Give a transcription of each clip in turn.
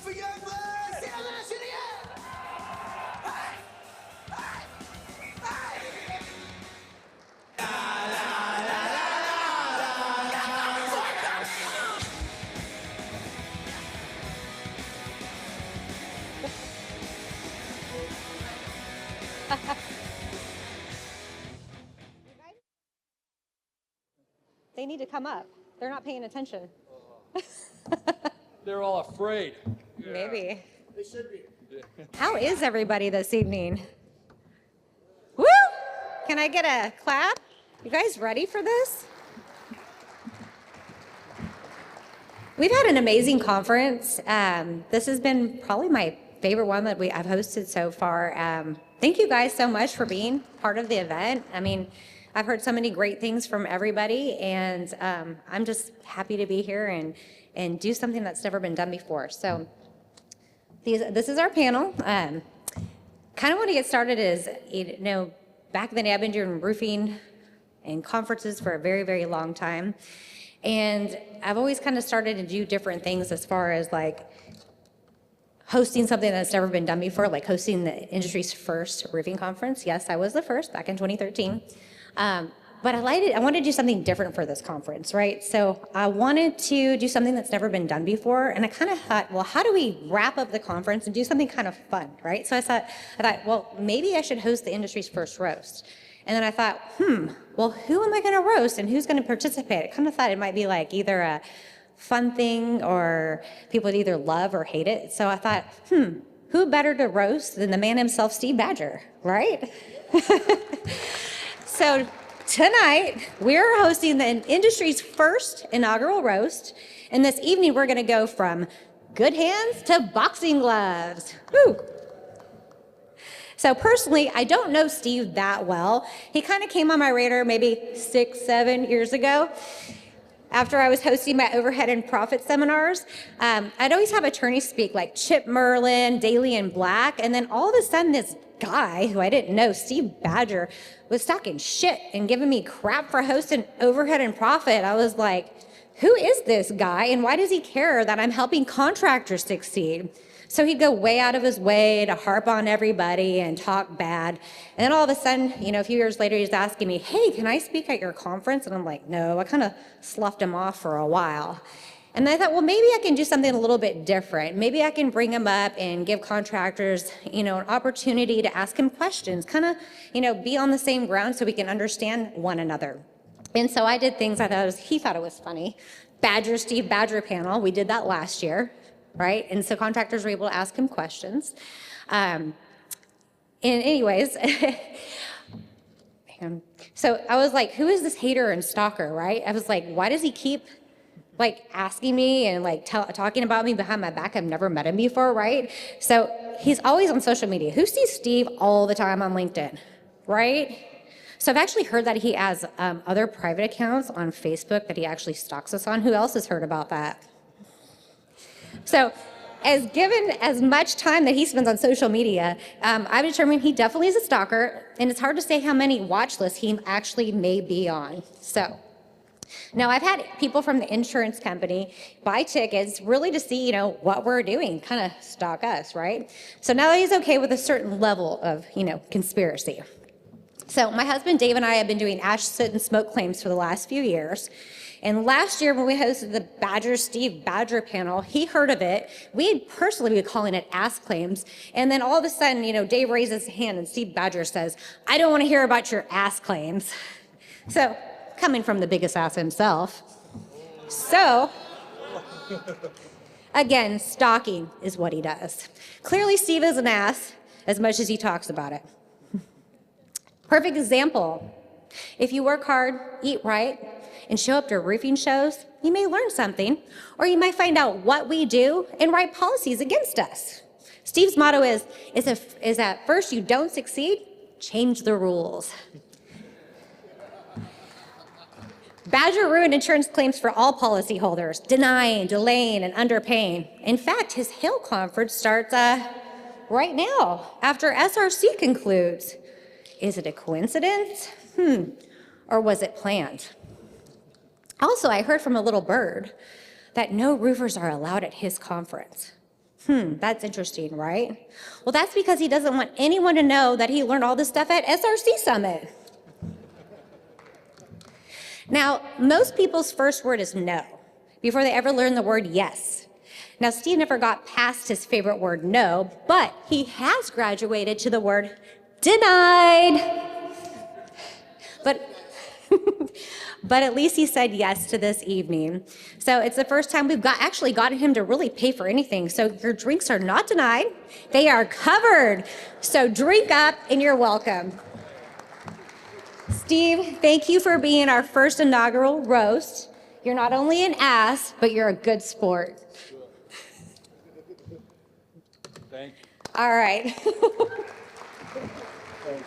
for young blood! See how that's in the air! Hey! Hey! Hey! They need to come up. They're not paying attention. They're all afraid. Maybe. They should be. How is everybody this evening? Woo! Can I get a clap? You guys ready for this? We've had an amazing conference. This has been probably my favorite one that I've hosted so far. Thank you guys so much for being part of the event. I mean, I've heard so many great things from everybody, and I'm just happy to be here and do something that's never been done before. So this is our panel. Kind of want to get started is, back in the day, I've been doing roofing and conferences for a very, very long time. And I've always kind of started to do different things as far as like hosting something that's never been done before, like hosting the industry's first roofing conference. Yes, I was the first back in 2013. But I wanted to do something different for this conference, right? So I wanted to do something that's never been done before. And I kind of thought, well, how do we wrap up the conference and do something kind of fun, right? So I thought, well, maybe I should host the industry's first roast. And then I thought, well, who am I going to roast and who's going to participate? I kind of thought it might be like either a fun thing or people would either love or hate it. So I thought, who better to roast than the man himself, Steve Badger, right? So tonight, we're hosting the industry's first inaugural roast. And this evening, we're going to go from good hands to boxing gloves. Woo! So personally, I don't know Steve that well. He kind of came on my radar maybe 6-7 years ago. After I was hosting my overhead and profit seminars, I'd always have attorneys speak like Chip Merlin, Daly and Black, and then all of a sudden this guy who I didn't know, Steve Badger, was talking shit and giving me crap for hosting overhead and profit. I was like, who is this guy and why does he care that I'm helping contractors succeed? So he'd go way out of his way to harp on everybody and talk bad. And then all of a sudden, a few years later, he's asking me, hey, can I speak at your conference? And I'm like, no, I kind of sloughed him off for a while. And I thought, well, maybe I can do something a little bit different. Maybe I can bring him up and give contractors, an opportunity to ask him questions, kind of, be on the same ground so we can understand one another. And so I did things he thought it was funny. Steve Badger panel, we did that last year. Right? And so contractors were able to ask him questions. And anyways, so I was like, who is this hater and stalker, right? I was like, why does he keep asking me and talking about me behind my back? I've never met him before, right? So he's always on social media. Who sees Steve all the time on LinkedIn, right? So I've actually heard that he has other private accounts on Facebook that he actually stalks us on. Who else has heard about that? So given as much time that he spends on social media, I've determined he definitely is a stalker, and it's hard to say how many watch lists he actually may be on. So now I've had people from the insurance company buy tickets really to see, what we're doing, kind of stalk us, right? So now that he's okay with a certain level of, conspiracy. So my husband Dave and I have been doing ash, soot, and smoke claims for the last few years. And last year when we hosted the Steve Badger panel, he heard of it. We had personally been calling it ass claims. And then all of a sudden, Dave raises his hand and Steve Badger says, I don't want to hear about your ass claims. So coming from the biggest ass himself. So again, stalking is what he does. Clearly Steve is an ass as much as he talks about it. Perfect example. If you work hard, eat right, and show up to roofing shows, you may learn something, or you might find out what we do and write policies against us. Steve's motto is that first you don't succeed, change the rules. Badger ruined insurance claims for all policyholders, denying, delaying, and underpaying. In fact, his Hill conference starts right now, after SRC concludes. Is it a coincidence? Or was it planned? Also, I heard from a little bird that no roofers are allowed at his conference. That's interesting, right? Well, that's because he doesn't want anyone to know that he learned all this stuff at SRC Summit. Now, most people's first word is no before they ever learn the word yes. Now, Steve never got past his favorite word no, but he has graduated to the word denied. But at least he said yes to this evening. So it's the first time we've actually gotten him to really pay for anything. So your drinks are not denied, they are covered. So drink up and you're welcome. Steve, thank you for being our first inaugural roast. You're not only an ass, but you're a good sport. Thank you. All right. Thank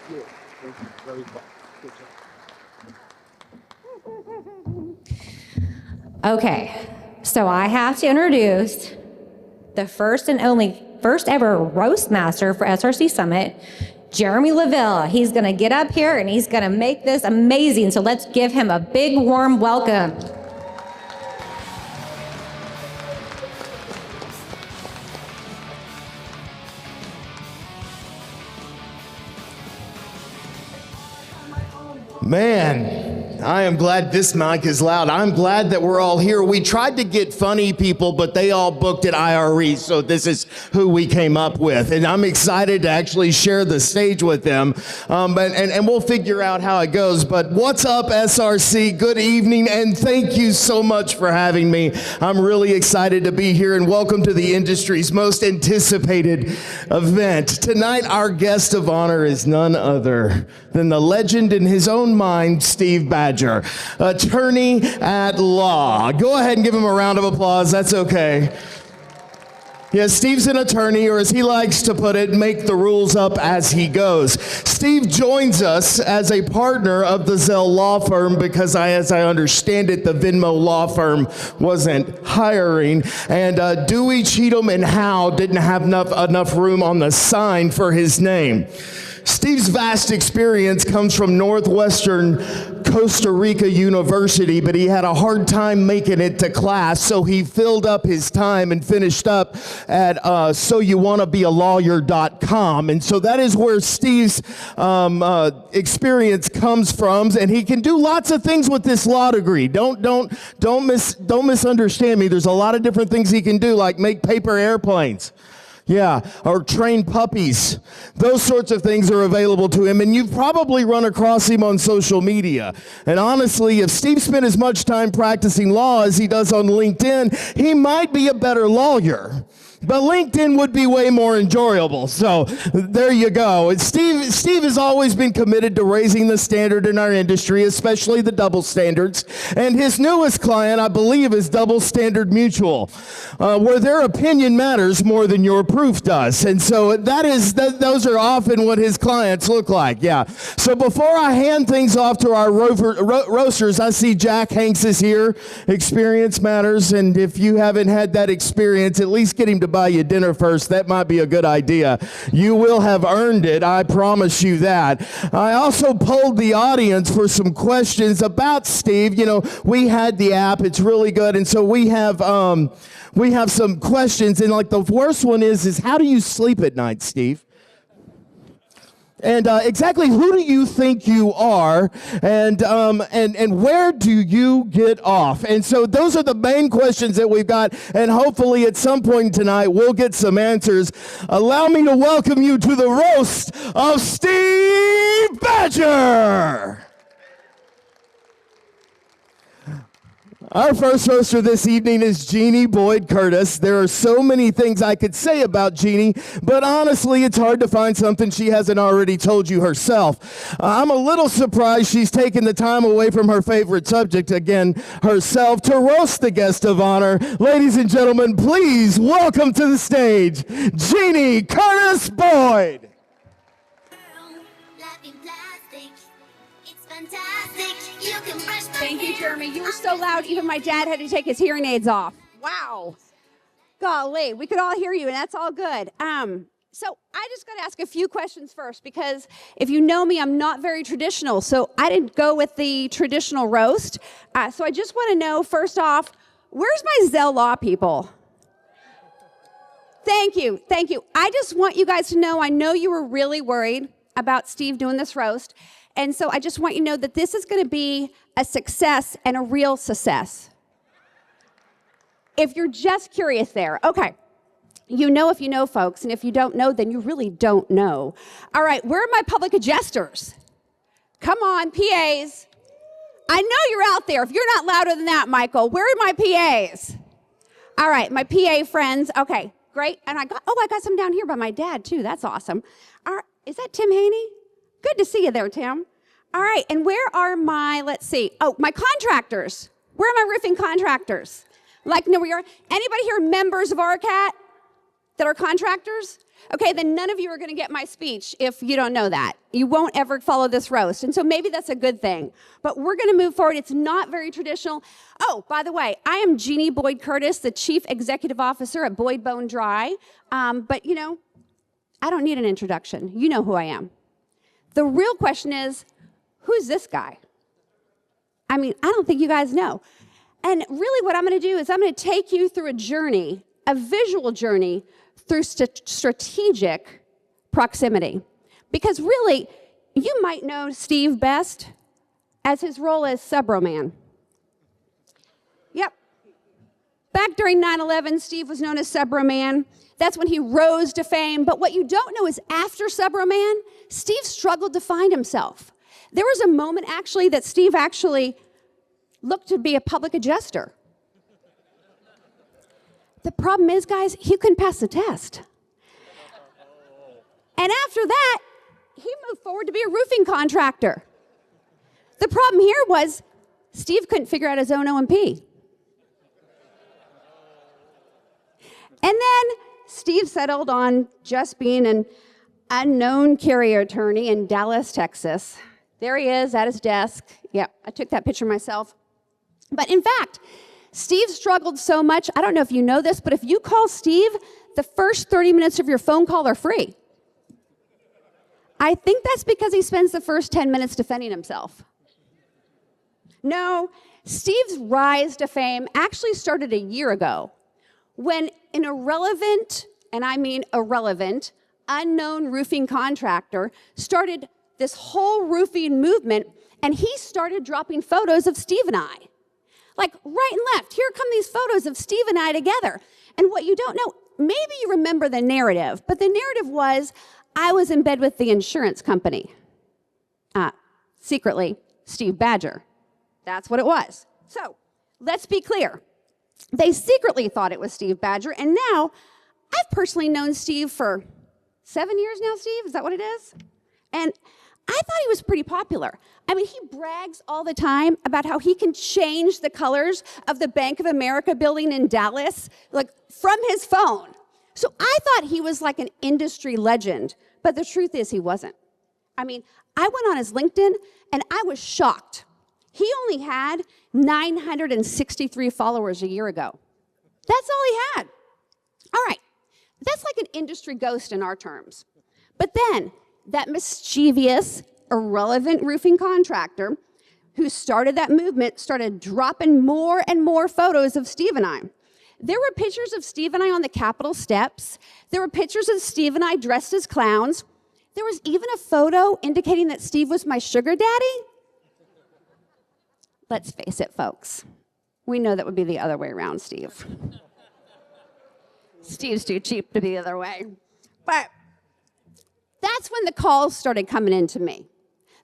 you. Thank you very much. Good job. Okay, so I have to introduce the first ever roast master for SRC Summit, Jeromy Leavelle. He's gonna get up here and he's gonna make this amazing. So let's give him a big warm welcome. Man, I am glad this mic is loud. I'm glad that we're all here. We tried to get funny people, but they all booked at IRE, so this is who we came up with. And I'm excited to actually share the stage with them, and we'll figure out how it goes. But what's up, SRC? Good evening, and thank you so much for having me. I'm really excited to be here, and welcome to the industry's most anticipated event. Tonight, our guest of honor is none other than the legend in his own mind, Steve Badger, attorney at law. Go ahead and give him a round of applause. That's okay. Yeah, Steve's an attorney, or as he likes to put it, make the rules up as he goes. Steve joins us as a partner of the Zell Law Firm because as I understand it, the Venmo Law Firm wasn't hiring, and Dewey, Cheatham, and Howe didn't have enough room on the sign for his name. Steve's vast experience comes from Northwestern Costa Rica University, but he had a hard time making it to class, so he filled up his time and finished up at soyouwannabealawyer.com. And so that is where Steve's experience comes from, and he can do lots of things with this law degree. Don't misunderstand me. There's a lot of different things he can do, like make paper airplanes. Yeah, or train puppies. Those sorts of things are available to him, and you've probably run across him on social media. And honestly, if Steve spent as much time practicing law as he does on LinkedIn, he might be a better lawyer. But LinkedIn would be way more enjoyable. So there you go. And Steve has always been committed to raising the standard in our industry, especially the double standards. And his newest client, I believe, is Double Standard Mutual, where their opinion matters more than your proof does. And so those are often what his clients look like. Yeah. So before I hand things off to our roasters, I see Jack Hanks is here. Experience matters. And if you haven't had that experience, at least get him to buy you dinner first. That might be a good idea. You will have earned it, I promise you that. I also polled the audience for some questions about Steve. You know, we had the app, it's really good, and so we have some questions, and like the first one is how do you sleep at night, Steve? And exactly who do you think you are, and where do you get off? And so those are the main questions that we've got, and hopefully at some point tonight we'll get some answers. Allow me to welcome you to the roast of Steve Badger. Our first roaster this evening is Jeanne Boyd Curtis. There are so many things I could say about Jeanne, but honestly, it's hard to find something she hasn't already told you herself. I'm a little surprised she's taken the time away from her favorite subject, again, herself, to roast the guest of honor. Ladies and gentlemen, please welcome to the stage, Jeanne Curtis Boyd. Thank you, Jeromy. You were so loud, even my dad had to take his hearing aids off. Wow. Golly, we could all hear you, and that's all good. So I just got to ask a few questions first, because if you know me, I'm not very traditional. So I didn't go with the traditional roast. So I just want to know, first off, where's my Zell Law people? Thank you. Thank you. I just want you guys to know, I know you were really worried about Steve doing this roast. And so I just want you to know that this is going to be a success and a real success. If you're just curious there. Okay. You know if you know, folks. And if you don't know, then you really don't know. All right. Where are my public adjusters? Come on, PAs. I know you're out there. If you're not louder than that, Michael, where are my PAs? All right, my PA friends. Okay, great. And I got some down here by my dad, too. That's awesome. All right, is that Tim Haney? Good to see you there, Tim. All right, and where are my, let's see, my contractors. Where are my roofing contractors? Like, no, anybody here members of RCAT that are contractors? Okay, then none of you are going to get my speech if you don't know that. You won't ever follow this roast. And so maybe that's a good thing. But we're going to move forward. It's not very traditional. Oh, by the way, I am Jeanne Boyd Curtis, the Chief Executive Officer at Boyd Bone Dry. But, you know, I don't need an introduction. You know who I am. The real question is, who's this guy? I mean, I don't think you guys know. And really what I'm going to do is I'm going to take you through a journey, a visual journey, through strategic proximity. Because really, you might know Steve best as his role as Subroman. Yep. Back during 9/11, Steve was known as Subroman. That's when he rose to fame. But what you don't know is after Subroman, Steve struggled to find himself. There was a moment, actually, that Steve actually looked to be a public adjuster. The problem is, guys, he couldn't pass the test. And after that, he moved forward to be a roofing contractor. The problem here was Steve couldn't figure out his own O&P. And then Steve settled on just being an unknown carrier attorney in Dallas, Texas. There he is at his desk. Yeah, I took that picture myself. But in fact, Steve struggled so much, I don't know if you know this, but if you call Steve, the first 30 minutes of your phone call are free. I think that's because he spends the first 10 minutes defending himself. No, Steve's rise to fame actually started a year ago when an irrelevant, and I mean irrelevant, unknown roofing contractor started this whole roofing movement, and he started dropping photos of Steve and I. Like right and left, here come these photos of Steve and I together. And what you don't know, maybe you remember the narrative, but the narrative was I was in bed with the insurance company. Secretly, Steve Badger. That's what it was. So let's be clear. They secretly thought it was Steve Badger, and now I've personally known Steve for 7 years now, Steve, is that what it is? And I thought he was pretty popular. I mean, he brags all the time about how he can change the colors of the Bank of America building in Dallas, like from his phone. So I thought he was like an industry legend, but the truth is he wasn't. I mean, I went on his LinkedIn and I was shocked. He only had 963 followers a year ago. That's all he had. All right, that's like an industry ghost in our terms. But then, that mischievous, irrelevant roofing contractor who started that movement started dropping more and more photos of Steve and I. There were pictures of Steve and I on the Capitol steps. There were pictures of Steve and I dressed as clowns. There was even a photo indicating that Steve was my sugar daddy. Let's face it, folks. We know that would be the other way around, Steve. Steve's too cheap to be the other way. But that's when the calls started coming in to me.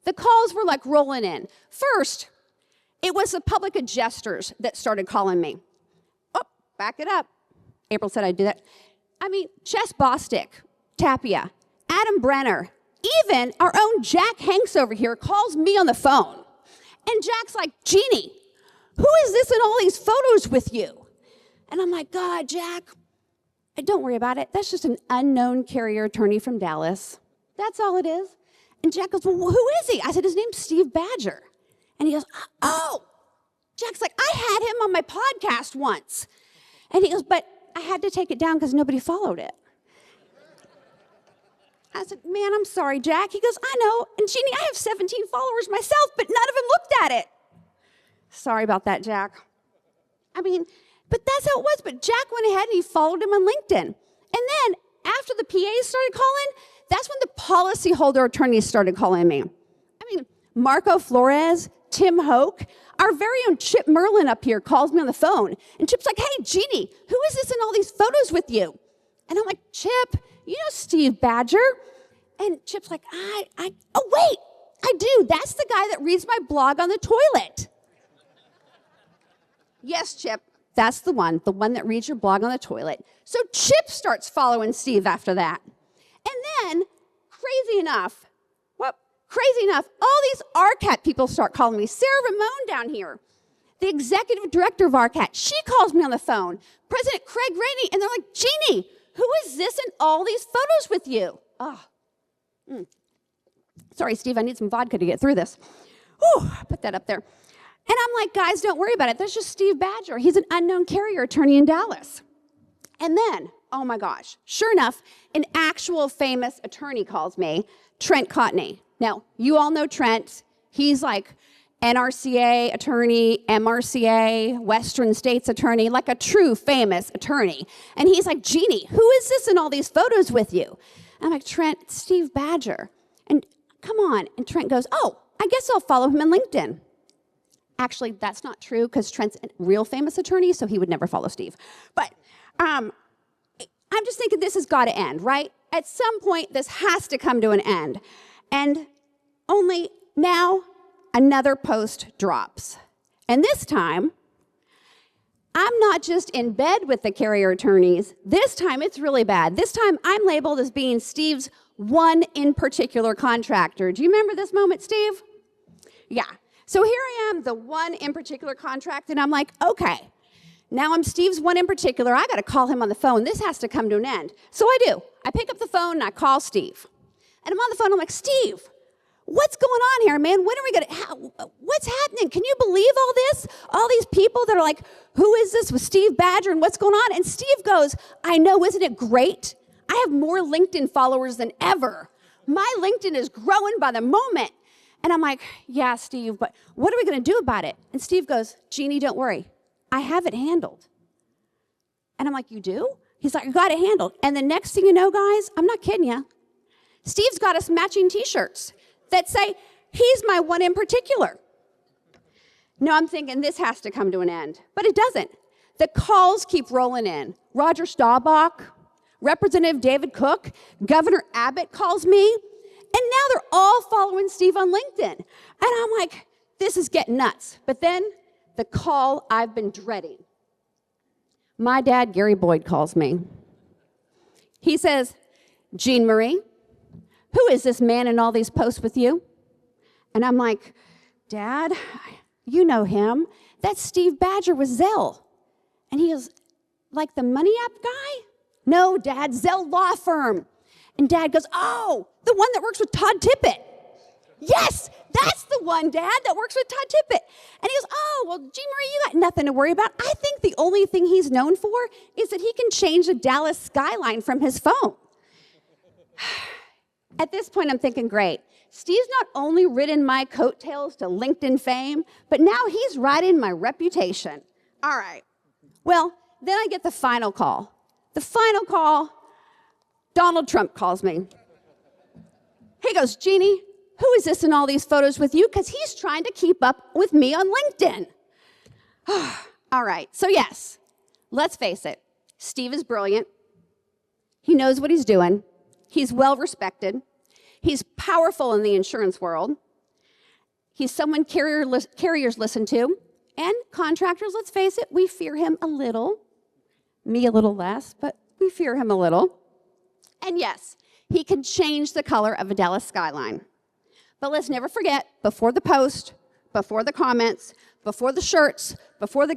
The calls were like rolling in. First, it was the public adjusters that started calling me. Oh, back it up. April said I'd do that. I mean, Chess Bostic, Tapia, Adam Brenner, even our own Jack Hanks over here calls me on the phone. And Jack's like, Jeanne, who is this in all these photos with you? And I'm like, God, Jack, don't worry about it. That's just an unknown carrier attorney from Dallas. That's all it is. And Jack goes, well, who is he? I said, his name's Steve Badger. And he goes, oh. Jack's like, I had him on my podcast once. And he goes, but I had to take it down because nobody followed it. I said, man, I'm sorry, Jack. He goes, I know. And Jeanne, I have 17 followers myself, but none of them looked at it. Sorry about that, Jack. I mean, but that's how it was. But Jack went ahead and he followed him on LinkedIn. And then after the PAs started calling, that's when the policyholder attorneys started calling me. I mean, Marco Flores, Tim Hoke, our very own Chip Merlin up here calls me on the phone. And Chip's like, hey, Jeannie, who is this in all these photos with you? And I'm like, Chip, you know Steve Badger? And Chip's like, oh, wait, I do. That's the guy that reads my blog on the toilet. Yes, Chip, that's the one that reads your blog on the toilet. So Chip starts following Steve after that. And then, crazy enough, all these RCAT people start calling me. Sarah Ramon down here, the executive director of RCAT, she calls me on the phone. President Craig Rainey, and they're like, Jeannie, who is this in all these photos with you? Sorry, Steve, I need some vodka to get through this. Whew, put that up there. And I'm like, guys, don't worry about it. That's just Steve Badger. He's an unknown carrier attorney in Dallas. And then, oh my gosh, sure enough, an actual famous attorney calls me, Trent Cotney. Now, you all know Trent. He's like NRCA attorney, MRCA, Western States attorney, like a true famous attorney. And he's like, Jeannie, who is this in all these photos with you? And I'm like, Trent, it's Steve Badger. And come on. And Trent goes, oh, I guess I'll follow him on LinkedIn. Actually, that's not true because Trent's a real famous attorney, so he would never follow Steve. But I'm just thinking this has got to end, right? At some point, this has to come to an end. And only now, another post drops. And this time, I'm not just in bed with the carrier attorneys. This time, it's really bad. This time, I'm labeled as being Steve's one in particular contractor. Do you remember this moment, Steve? Yeah. So here I am, the one in particular contract, and I'm like, okay, now I'm Steve's one in particular. I got to call him on the phone. This has to come to an end. So I do. I pick up the phone and I call Steve. And I'm on the phone. I'm like, Steve, what's going on here, man? When are we going to, what's happening? Can you believe all this? All these people that are like, who is this with Steve Badger and what's going on? And Steve goes, I know, isn't it great? I have more LinkedIn followers than ever. My LinkedIn is growing by the moment. And I'm like, yeah, Steve, but what are we going to do about it? And Steve goes, Jeannie, don't worry. I have it handled. And I'm like, you do? He's like, I got it handled. And the next thing you know, guys, I'm not kidding you, Steve's got us matching T-shirts that say, he's my one in particular. Now I'm thinking this has to come to an end, but it doesn't. The calls keep rolling in. Roger Staubach, Representative David Cook, Governor Abbott calls me. And now they're all following Steve on LinkedIn. And I'm like, this is getting nuts. But then the call I've been dreading. My dad, Gary Boyd, calls me. He says, Jeanne Marie, who is this man in all these posts with you? And I'm like, Dad, you know him. That's Steve Badger with Zelle. And he is like the money app guy? No, Dad, Zelle Law Firm. And Dad goes, oh, the one that works with Todd Tippett. Yes, that's the one, Dad, that works with Todd Tippett. And he goes, oh, well, Jeanne Marie, you got nothing to worry about. I think the only thing he's known for is that he can change the Dallas skyline from his phone. At this point, I'm thinking, great. Steve's not only ridden my coattails to LinkedIn fame, but now he's riding my reputation. All right. Well, then I get the final call. The final call, Donald Trump calls me. He goes, Jeannie, who is this in all these photos with you? Because he's trying to keep up with me on LinkedIn. All right, so yes, let's face it. Steve is brilliant. He knows what he's doing. He's well respected. He's powerful in the insurance world. He's someone carriers listen to. And contractors, let's face it, we fear him a little. Me a little less, but we fear him a little. And yes, he can change the color of a Dallas skyline. But let's never forget, before the post, before the comments, before the shirts, before the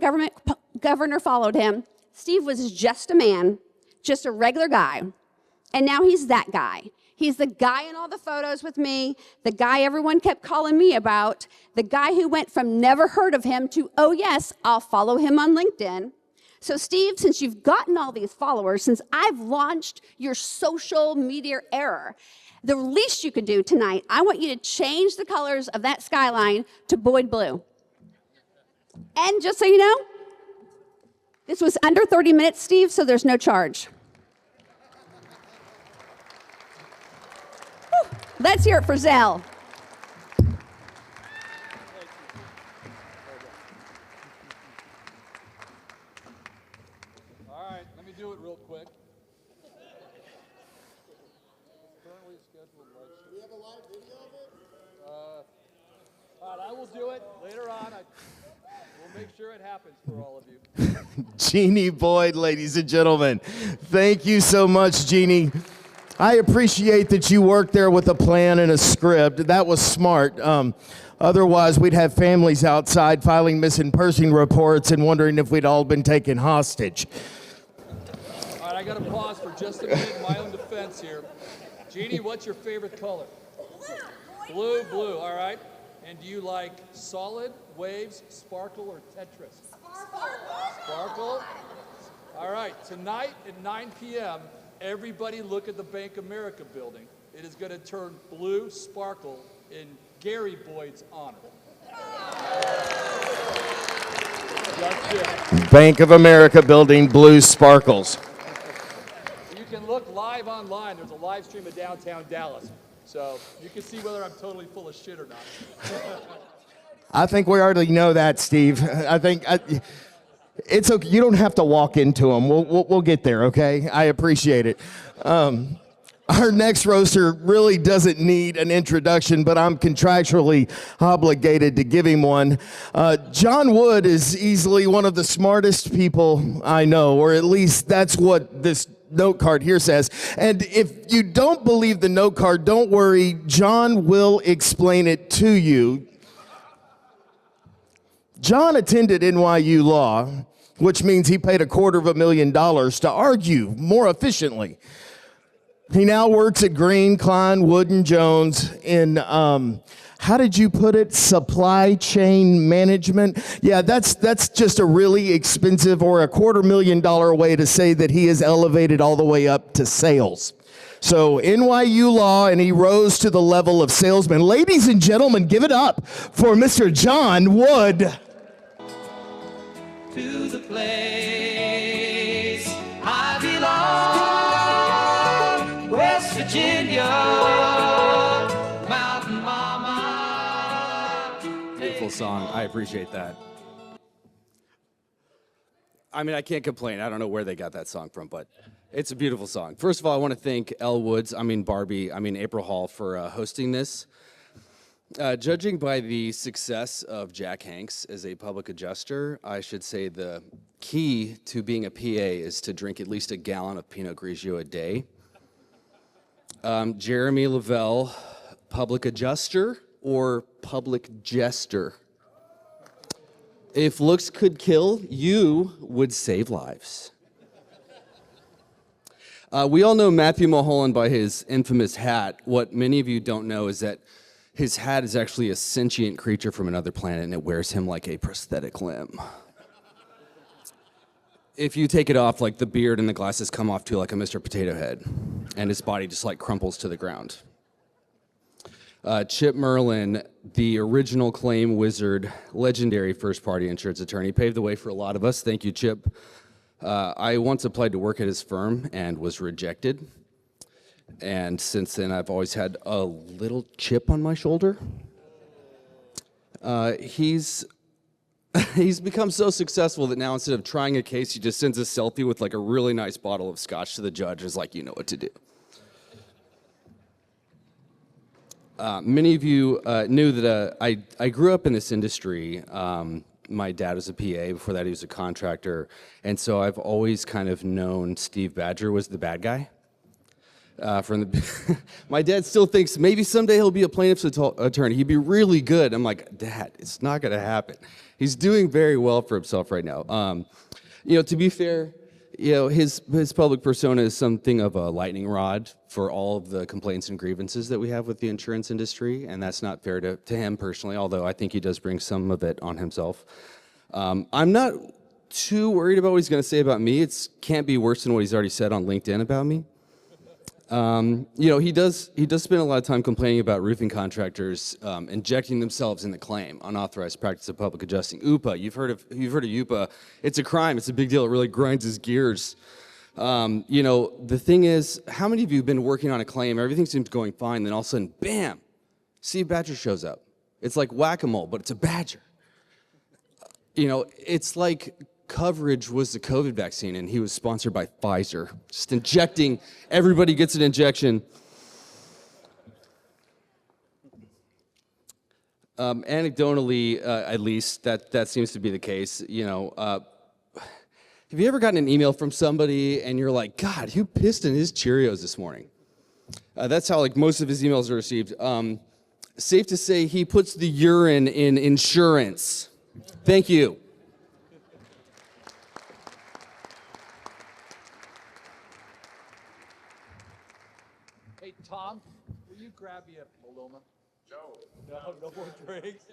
governor followed him, Steve was just a man, just a regular guy. And now he's that guy. He's the guy in all the photos with me, the guy everyone kept calling me about, the guy who went from never heard of him to, oh yes, I'll follow him on LinkedIn. So Steve, since you've gotten all these followers, since I've launched your social media era, the least you could do tonight, I want you to change the colors of that skyline to Boyd blue. And just so you know, this was under 30 minutes, Steve, so there's no charge. Let's hear it for Zell. All right, let me do it real quick. Currently scheduled live stream. Do we have a live video of it? All right, I will do it later on. We'll make sure it happens for all of you. Jeannie Boyd, ladies and gentlemen. Thank you so much, Jeannie. I appreciate that you worked there with a plan and a script. That was smart. Otherwise, we'd have families outside filing missing person reports and wondering if we'd all been taken hostage. All right, I got to pause for just a minute in my own defense here. Jeannie, what's your favorite color? Blue, blue, all right. And do you like solid, waves, sparkle, or Tetris? Sparkle. All right, tonight at 9 p.m., everybody look at the Bank of America building. It is going to turn blue sparkle in Gary Boyd's honor. That's it. Bank of America building, blue sparkles. You can look live online. There's a live stream of downtown Dallas. So you can see whether I'm totally full of shit or not. I think we already know that, Steve. It's okay. You don't have to walk into them. We'll get there, okay? I appreciate it. Our next roaster really doesn't need an introduction, but I'm contractually obligated to give him one. John Wood is easily one of the smartest people I know, or at least that's what this note card here says. And if you don't believe the note card, don't worry. John will explain it to you. John attended NYU Law, which means he paid $250,000 to argue more efficiently. He now works at Green, Klein, Wood & Jones in, how did you put it, supply chain management? Yeah, that's just a really expensive or $250,000 way to say that he is elevated all the way up to sales. So NYU Law, and he rose to the level of salesman. Ladies and gentlemen, give it up for Mr. John Wood. To the place I belong, West Virginia, Mountain Mama. Beautiful song. I appreciate that. I mean, I can't complain. I don't know where they got that song from, but it's a beautiful song. First of all, I want to thank April Hall for hosting this. Judging by the success of Jack Hanks as a public adjuster, I should say the key to being a PA is to drink at least a gallon of Pinot Grigio a day. Jeromy Leavelle, public adjuster or public jester? If looks could kill, you would save lives. We all know Mathew Mulholland by his infamous hat. What many of you don't know is that his hat is actually a sentient creature from another planet, and it wears him like a prosthetic limb. If you take it off, like the beard and the glasses come off too, like a Mr. Potato Head, and his body just like crumples to the ground. Chip Merlin, the original claim wizard, legendary first-party insurance attorney, paved the way for a lot of us. Thank you, Chip. I once applied to work at his firm and was rejected. And since then, I've always had a little chip on my shoulder. He's become so successful that now instead of trying a case, he just sends a selfie with like a really nice bottle of scotch to the judge. Is like, you know what to do. Many of you knew that I grew up in this industry. My dad was a PA. Before that, he was a contractor. And so I've always kind of known Steve Badger was the bad guy. My dad still thinks maybe someday he'll be a plaintiff's attorney. He'd be really good. I'm like, Dad, it's not going to happen. He's doing very well for himself right now. To be fair, his public persona is something of a lightning rod for all of the complaints and grievances that we have with the insurance industry, and that's not fair to him personally, although I think he does bring some of it on himself. I'm not too worried about what he's going to say about me. It can't be worse than what he's already said on LinkedIn about me. He does spend a lot of time complaining about roofing contractors injecting themselves in the claim, unauthorized practice of public adjusting. UPA, you've heard of UPA. It's a crime. It's a big deal. It really grinds his gears. You know, the thing is, how many of you have been working on a claim, everything seems going fine, then all of a sudden, bam, Steve Badger shows up. It's like whack-a-mole, but it's a badger. You know, it's like coverage was the COVID vaccine, and he was sponsored by Pfizer. Just injecting, everybody gets an injection. Anecdotally, at least, that seems to be the case. You know, have you ever gotten an email from somebody and you're like, God, who pissed in his Cheerios this morning? That's how like most of his emails are received. Safe to say he puts the urine in insurance. Thank you. Hey, Tom, will you grab me a Maloma? No more drinks.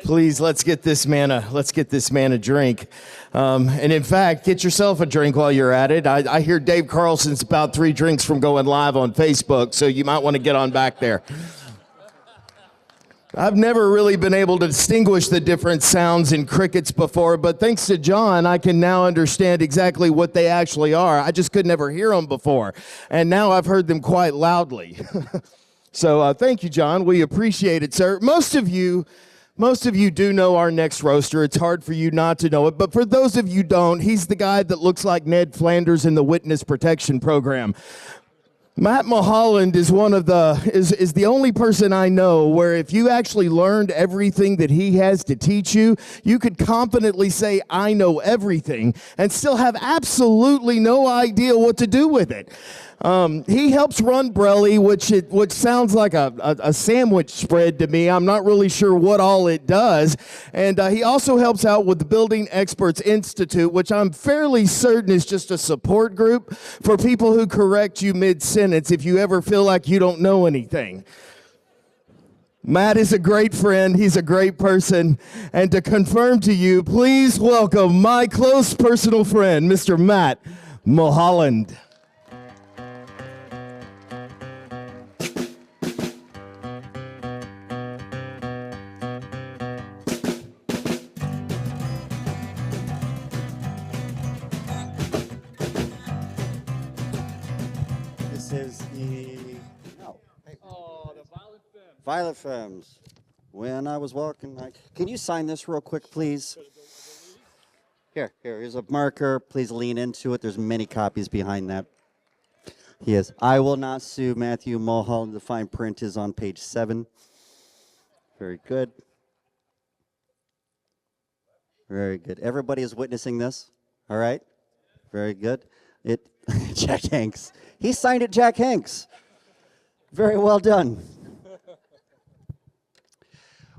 Please, let's get this man a drink. And in fact, get yourself a drink while you're at it. I hear Dave Carlson's about 3 drinks from going live on Facebook, so you might want to get on back there. I've never really been able to distinguish the different sounds in crickets before, but thanks to John, I can now understand exactly what they actually are. I just could never hear them before, and now I've heard them quite loudly. So thank you, John. We appreciate it, sir. Most of you do know our next roaster. It's hard for you not to know it, but for those of you who don't, he's the guy that looks like Ned Flanders in the Witness Protection Program. Matt Mulholland is is the only person I know where if you actually learned everything that he has to teach you, you could confidently say, I know everything, and still have absolutely no idea what to do with it. He helps run Brelly, which sounds like a sandwich spread to me. I'm not really sure what all it does. And he also helps out with the Building Experts Institute, which I'm fairly certain is just a support group for people who correct you mid-sentence if you ever feel like you don't know anything. Matt is a great friend. He's a great person. And to confirm to you, please welcome my close personal friend, Mr. Matt Mulholland. Is the Violet Femmes. When I was walking, can you sign this real quick, please? Here's a marker. Please lean into it. There's many copies behind that. Yes, I will not sue Mathew Mulholland. The fine print is on page 7. Very good. Very good. Everybody is witnessing this. All right. Very good. Jack Hanks. He signed it, Jack Hanks. Very well done.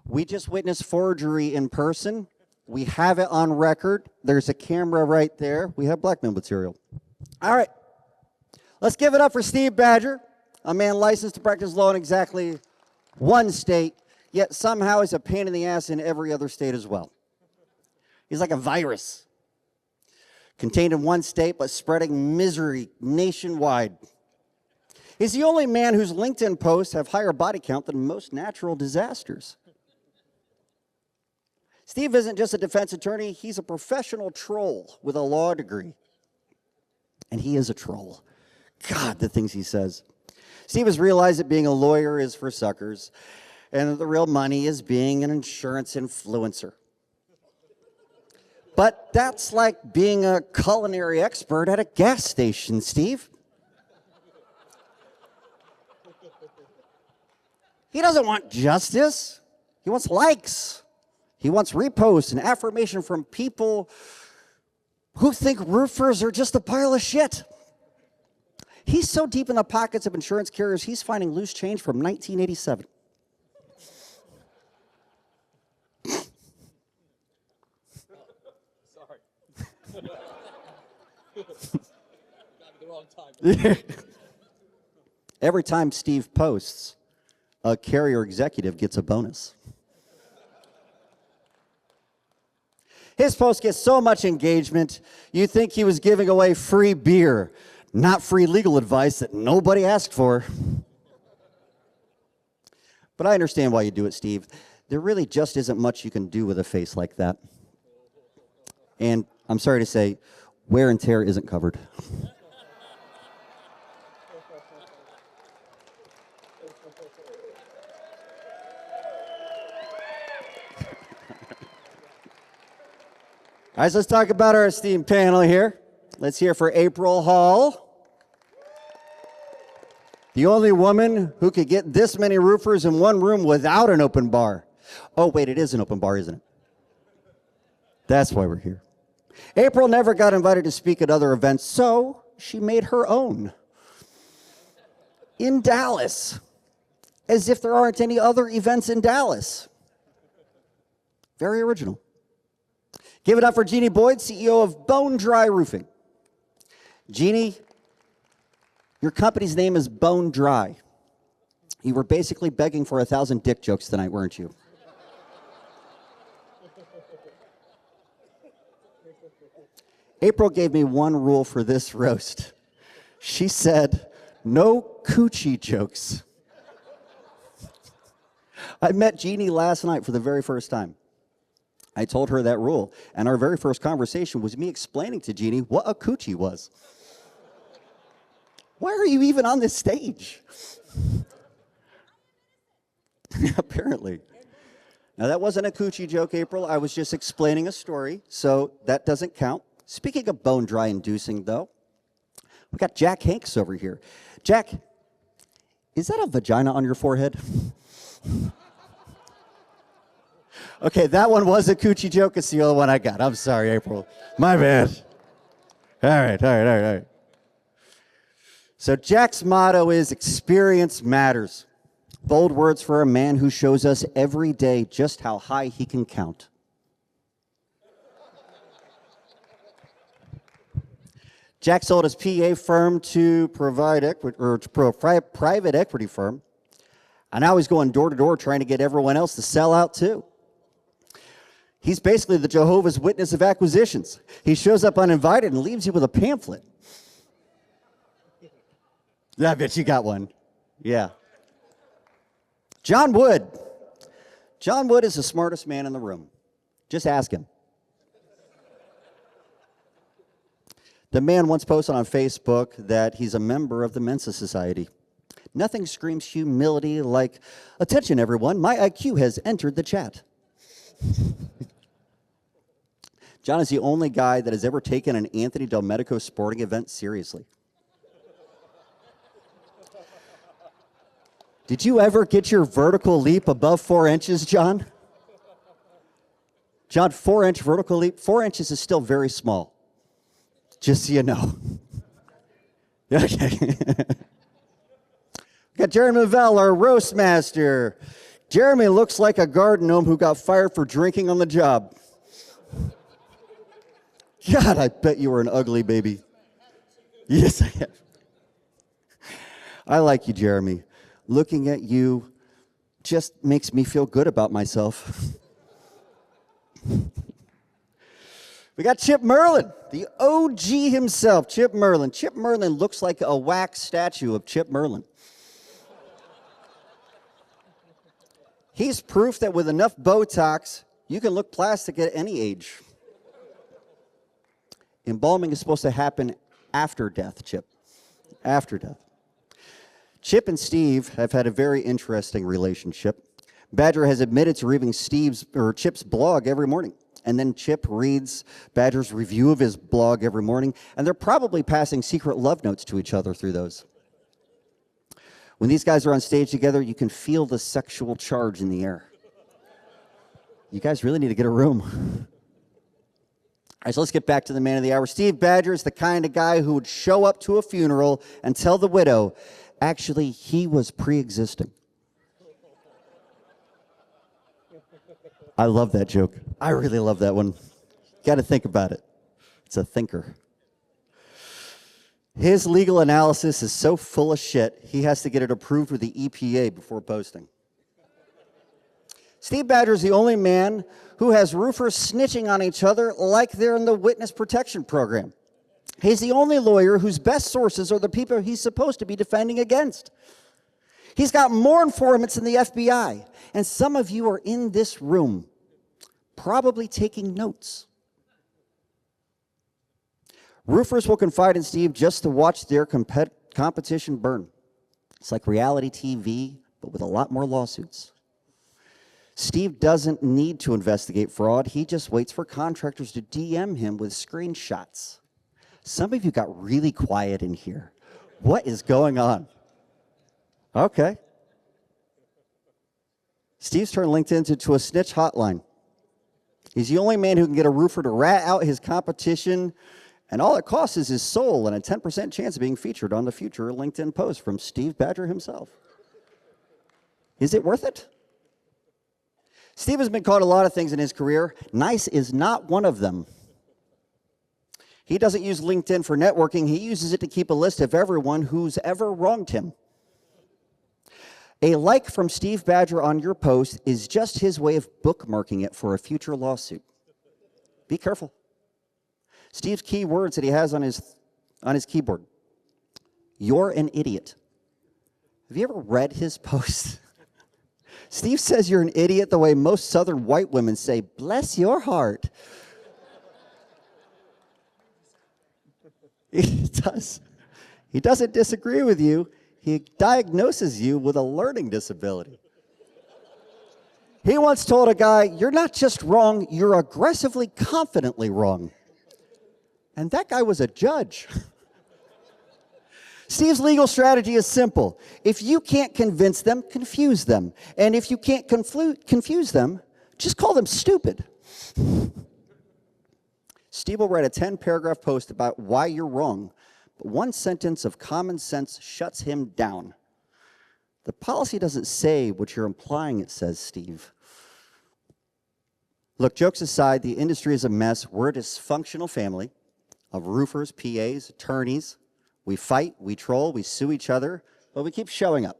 We just witnessed forgery in person. We have it on record. There's a camera right there. We have blackmail material. All right. Let's give it up for Steve Badger, a man licensed to practice law in exactly one state, yet somehow he's a pain in the ass in every other state as well. He's like a virus. Contained in one state, but spreading misery nationwide. He's the only man whose LinkedIn posts have higher body count than most natural disasters. Steve isn't just a defense attorney, he's a professional troll with a law degree. And he is a troll. God, the things he says. Steve has realized that being a lawyer is for suckers, and that the real money is being an insurance influencer. But that's like being a culinary expert at a gas station, Steve. He doesn't want justice. He wants likes. He wants reposts and affirmation from people who think roofers are just a pile of shit. He's so deep in the pockets of insurance carriers, he's finding loose change from 1987. Sorry. Got it the wrong time. Every time Steve posts, a carrier executive gets a bonus. His post gets so much engagement, you think he was giving away free beer, not free legal advice that nobody asked for. But I understand why you do it, Steve. There really just isn't much you can do with a face like that. And I'm sorry to say, wear and tear isn't covered. All right, so let's talk about our esteemed panel here. Let's hear for April Hall, the only woman who could get this many roofers in one room without an open bar. Oh, wait, it is an open bar, isn't it? That's why we're here. April never got invited to speak at other events, so she made her own in Dallas, as if there aren't any other events in Dallas. Very original. Give it up for Jeanne Boyd, CEO of Bone Dry Roofing. Jeanne, your company's name is Bone Dry. You were basically begging for 1,000 dick jokes tonight, weren't you? April gave me one rule for this roast. She said, no coochie jokes. I met Jeanne last night for the very first time. I told her that rule, and our very first conversation was me explaining to Jeanne what a coochie was. Why are you even on this stage? Apparently. Now, that wasn't a coochie joke, April. I was just explaining a story, so that doesn't count. Speaking of bone dry inducing, though, we got Jack Hanks over here. Jack, is that a vagina on your forehead? Okay, that one was a coochie joke. It's the only one I got. I'm sorry, April. My bad. All right. So Jack's motto is experience matters. Bold words for a man who shows us every day just how high he can count. Jack sold his PA firm to private equity firm, and now he's going door to door trying to get everyone else to sell out too. He's basically the Jehovah's Witness of acquisitions. He shows up uninvited and leaves you with a pamphlet. I bet you got one. Yeah. John Wood. John Wood is the smartest man in the room. Just ask him. The man once posted on Facebook that he's a member of the Mensa Society. Nothing screams humility like, attention everyone, my IQ has entered the chat. John is the only guy that has ever taken an Anthony Del Medico sporting event seriously. Did you ever get your vertical leap above 4 inches, John? John, 4-inch vertical leap, 4 inches is still very small. Just so you know. Okay. We got Jeromy Leavelle, our roast master. Jeromy looks like a garden gnome who got fired for drinking on the job. God, I bet you were an ugly baby. Yes, I have. I like you, Jeromy. Looking at you just makes me feel good about myself. We got Chip Merlin, the OG himself, Chip Merlin. Chip Merlin looks like a wax statue of Chip Merlin. He's proof that with enough Botox, you can look plastic at any age. Embalming is supposed to happen after death, Chip. After death. Chip and Steve have had a very interesting relationship. Badger has admitted to reading Chip's blog every morning. And then Chip reads Badger's review of his blog every morning. And they're probably passing secret love notes to each other through those. When these guys are on stage together, you can feel the sexual charge in the air. You guys really need to get a room. All right, so let's get back to the man of the hour. Steve Badger is the kind of guy who would show up to a funeral and tell the widow, actually, he was pre-existing. I love that joke. I really love that one. Got to think about it. It's a thinker. His legal analysis is so full of shit, he has to get it approved with the EPA before posting. Steve Badger is the only man who has roofers snitching on each other like they're in the witness protection program. He's the only lawyer whose best sources are the people he's supposed to be defending against. He's got more informants than the FBI, and some of you are in this room probably taking notes. Roofers will confide in Steve just to watch their competition burn. It's like reality TV, but with a lot more lawsuits. Steve doesn't need to investigate fraud. He just waits for contractors to DM him with screenshots. Some of you got really quiet in here. What is going on? Okay. Steve's turned LinkedIn into a snitch hotline. He's the only man who can get a roofer to rat out his competition, and all it costs is his soul and a 10% chance of being featured on the future LinkedIn post from Steve Badger himself. Is it worth it? Steve has been called a lot of things in his career. Nice is not one of them. He doesn't use LinkedIn for networking. He uses it to keep a list of everyone who's ever wronged him. A like from Steve Badger on your post is just his way of bookmarking it for a future lawsuit. Be careful. Steve's key words that he has on his keyboard. You're an idiot. Have you ever read his post? Steve says you're an idiot the way most Southern white women say, bless your heart. He does. He doesn't disagree with you. He diagnoses you with a learning disability. He once told a guy, you're not just wrong, you're aggressively, confidently wrong. And that guy was a judge. Steve's legal strategy is simple. If you can't convince them, confuse them. And if you can't confuse them, just call them stupid. Steve will write a 10-paragraph post about why you're wrong, but one sentence of common sense shuts him down. The policy doesn't say what you're implying it says, Steve. Look, jokes aside, the industry is a mess. We're a dysfunctional family of roofers, PAs, attorneys. We fight, we troll, we sue each other, but we keep showing up.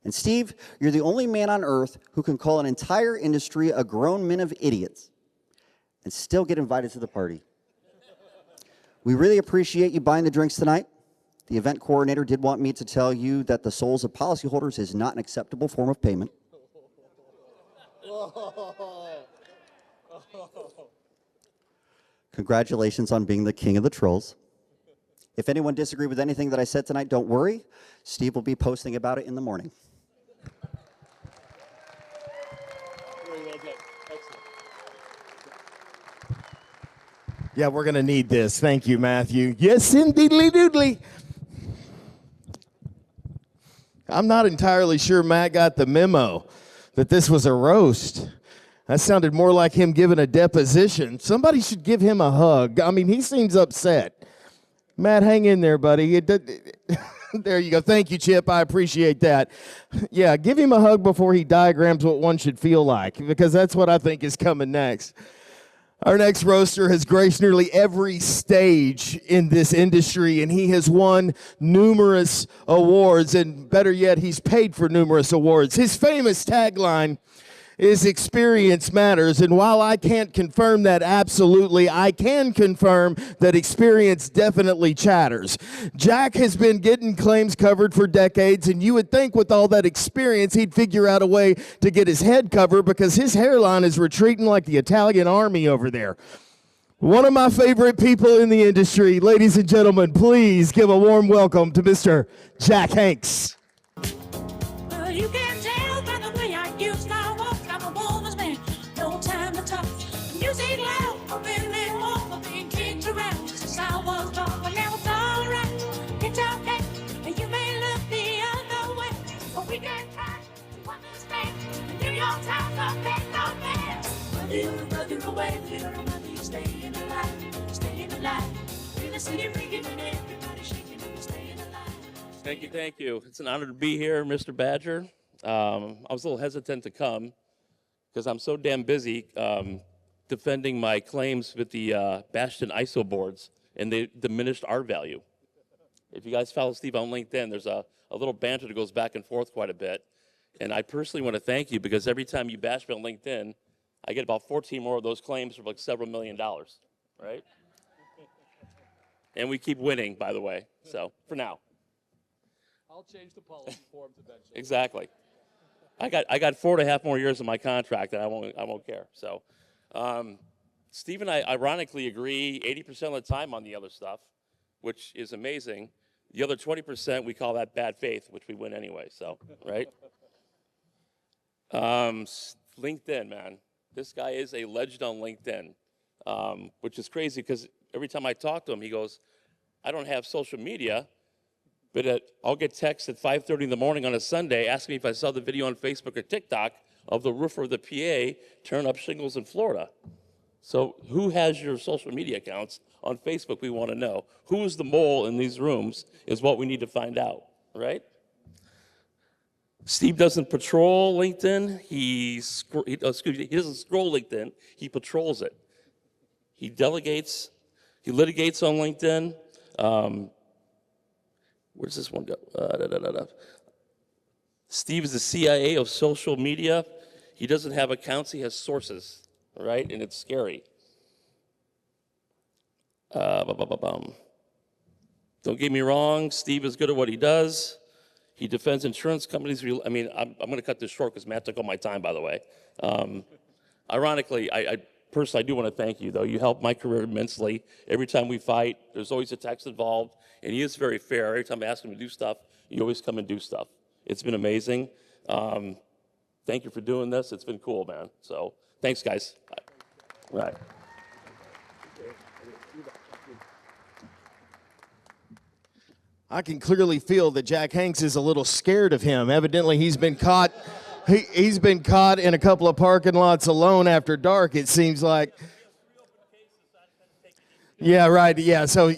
And Steve, you're the only man on earth who can call an entire industry a grown men of idiots and still get invited to the party. We really appreciate you buying the drinks tonight. The event coordinator did want me to tell you that the souls of policyholders is not an acceptable form of payment. Congratulations on being the king of the trolls. If anyone disagreed with anything that I said tonight, don't worry. Steve will be posting about it in the morning. Very well done. Excellent. Yeah, we're going to need this. Thank you, Matthew. Yes, indeedly doodly. I'm not entirely sure Matt got the memo that this was a roast. That sounded more like him giving a deposition. Somebody should give him a hug. I mean, he seems upset. Matt, hang in there, buddy. There you go. Thank you, Chip. I appreciate that. Yeah, give him a hug before he diagrams what one should feel like, because that's what I think is coming next. Our next roaster has graced nearly every stage in this industry, and he has won numerous awards, and better yet, he's paid for numerous awards. His famous tagline is experience matters, and while I can't confirm that absolutely, I can confirm that experience definitely chatters. Jack has been getting claims covered for decades, and you would think with all that experience he'd figure out a way to get his head covered, because his hairline is retreating like the Italian army over there. One of my favorite people in the industry. Ladies and gentlemen, please give a warm welcome to Mr. Jack Hanks. Well, you can tell by the way I use my walk. I'm a woman's man, no time to talk. Music loud, I've been there all, being kicked around since I was born. But now it's alright, it's okay, and you may look the other way, but we can try to understand. The New York Times are best of man. Whether you're away, whether you're staying alive, feel the city ringing and everybody shaking and staying alive. Thank you. It's an honor to be here, Mr. Badger. I was a little hesitant to come because I'm so damn busy defending my claims with the Bastion ISO boards and the diminished R value. If you guys follow Steve on LinkedIn, there's a little banter that goes back and forth quite a bit. And I personally want to thank you because every time you bash me on LinkedIn, I get about 14 more of those claims for like several $1 million, right? And we keep winning, by the way, so for now. I'll change the policy forms eventually. Exactly. I got 4.5 more years of my contract, and I won't care. So Steve and I ironically agree 80% of the time on the other stuff, which is amazing. The other 20%, we call that bad faith, which we win anyway, so, right? LinkedIn, man. This guy is a legend on LinkedIn, which is crazy because every time I talk to him, he goes, I don't have social media, but I'll get texts at 5:30 in the morning on a Sunday asking me if I saw the video on Facebook or TikTok of the roofer of the PA turn up shingles in Florida. So who has your social media accounts on Facebook? We want to know. Who's the mole in these rooms is what we need to find out, right? Steve doesn't patrol LinkedIn. He doesn't scroll LinkedIn. He patrols it. He delegates. He litigates on LinkedIn. Where's this one go? Steve is the CIA of social media. He doesn't have accounts. He has sources, right? And it's scary. Don't get me wrong. Steve is good at what he does. He defends insurance companies. I mean, I'm going to cut this short because Matt took all my time, by the way. Ironically, I personally, I do want to thank you, though. You helped my career immensely. Every time we fight, there's always a text involved, and he is very fair. Every time I ask him to do stuff, you always come and do stuff. It's been amazing. Thank you for doing this. It's been cool, man. So thanks, guys. Right. I can clearly feel that Jack Hanks is a little scared of him. Evidently, he's been caught. He's been caught in a couple of parking lots alone after dark. It seems like. Yeah, right. Yeah. So,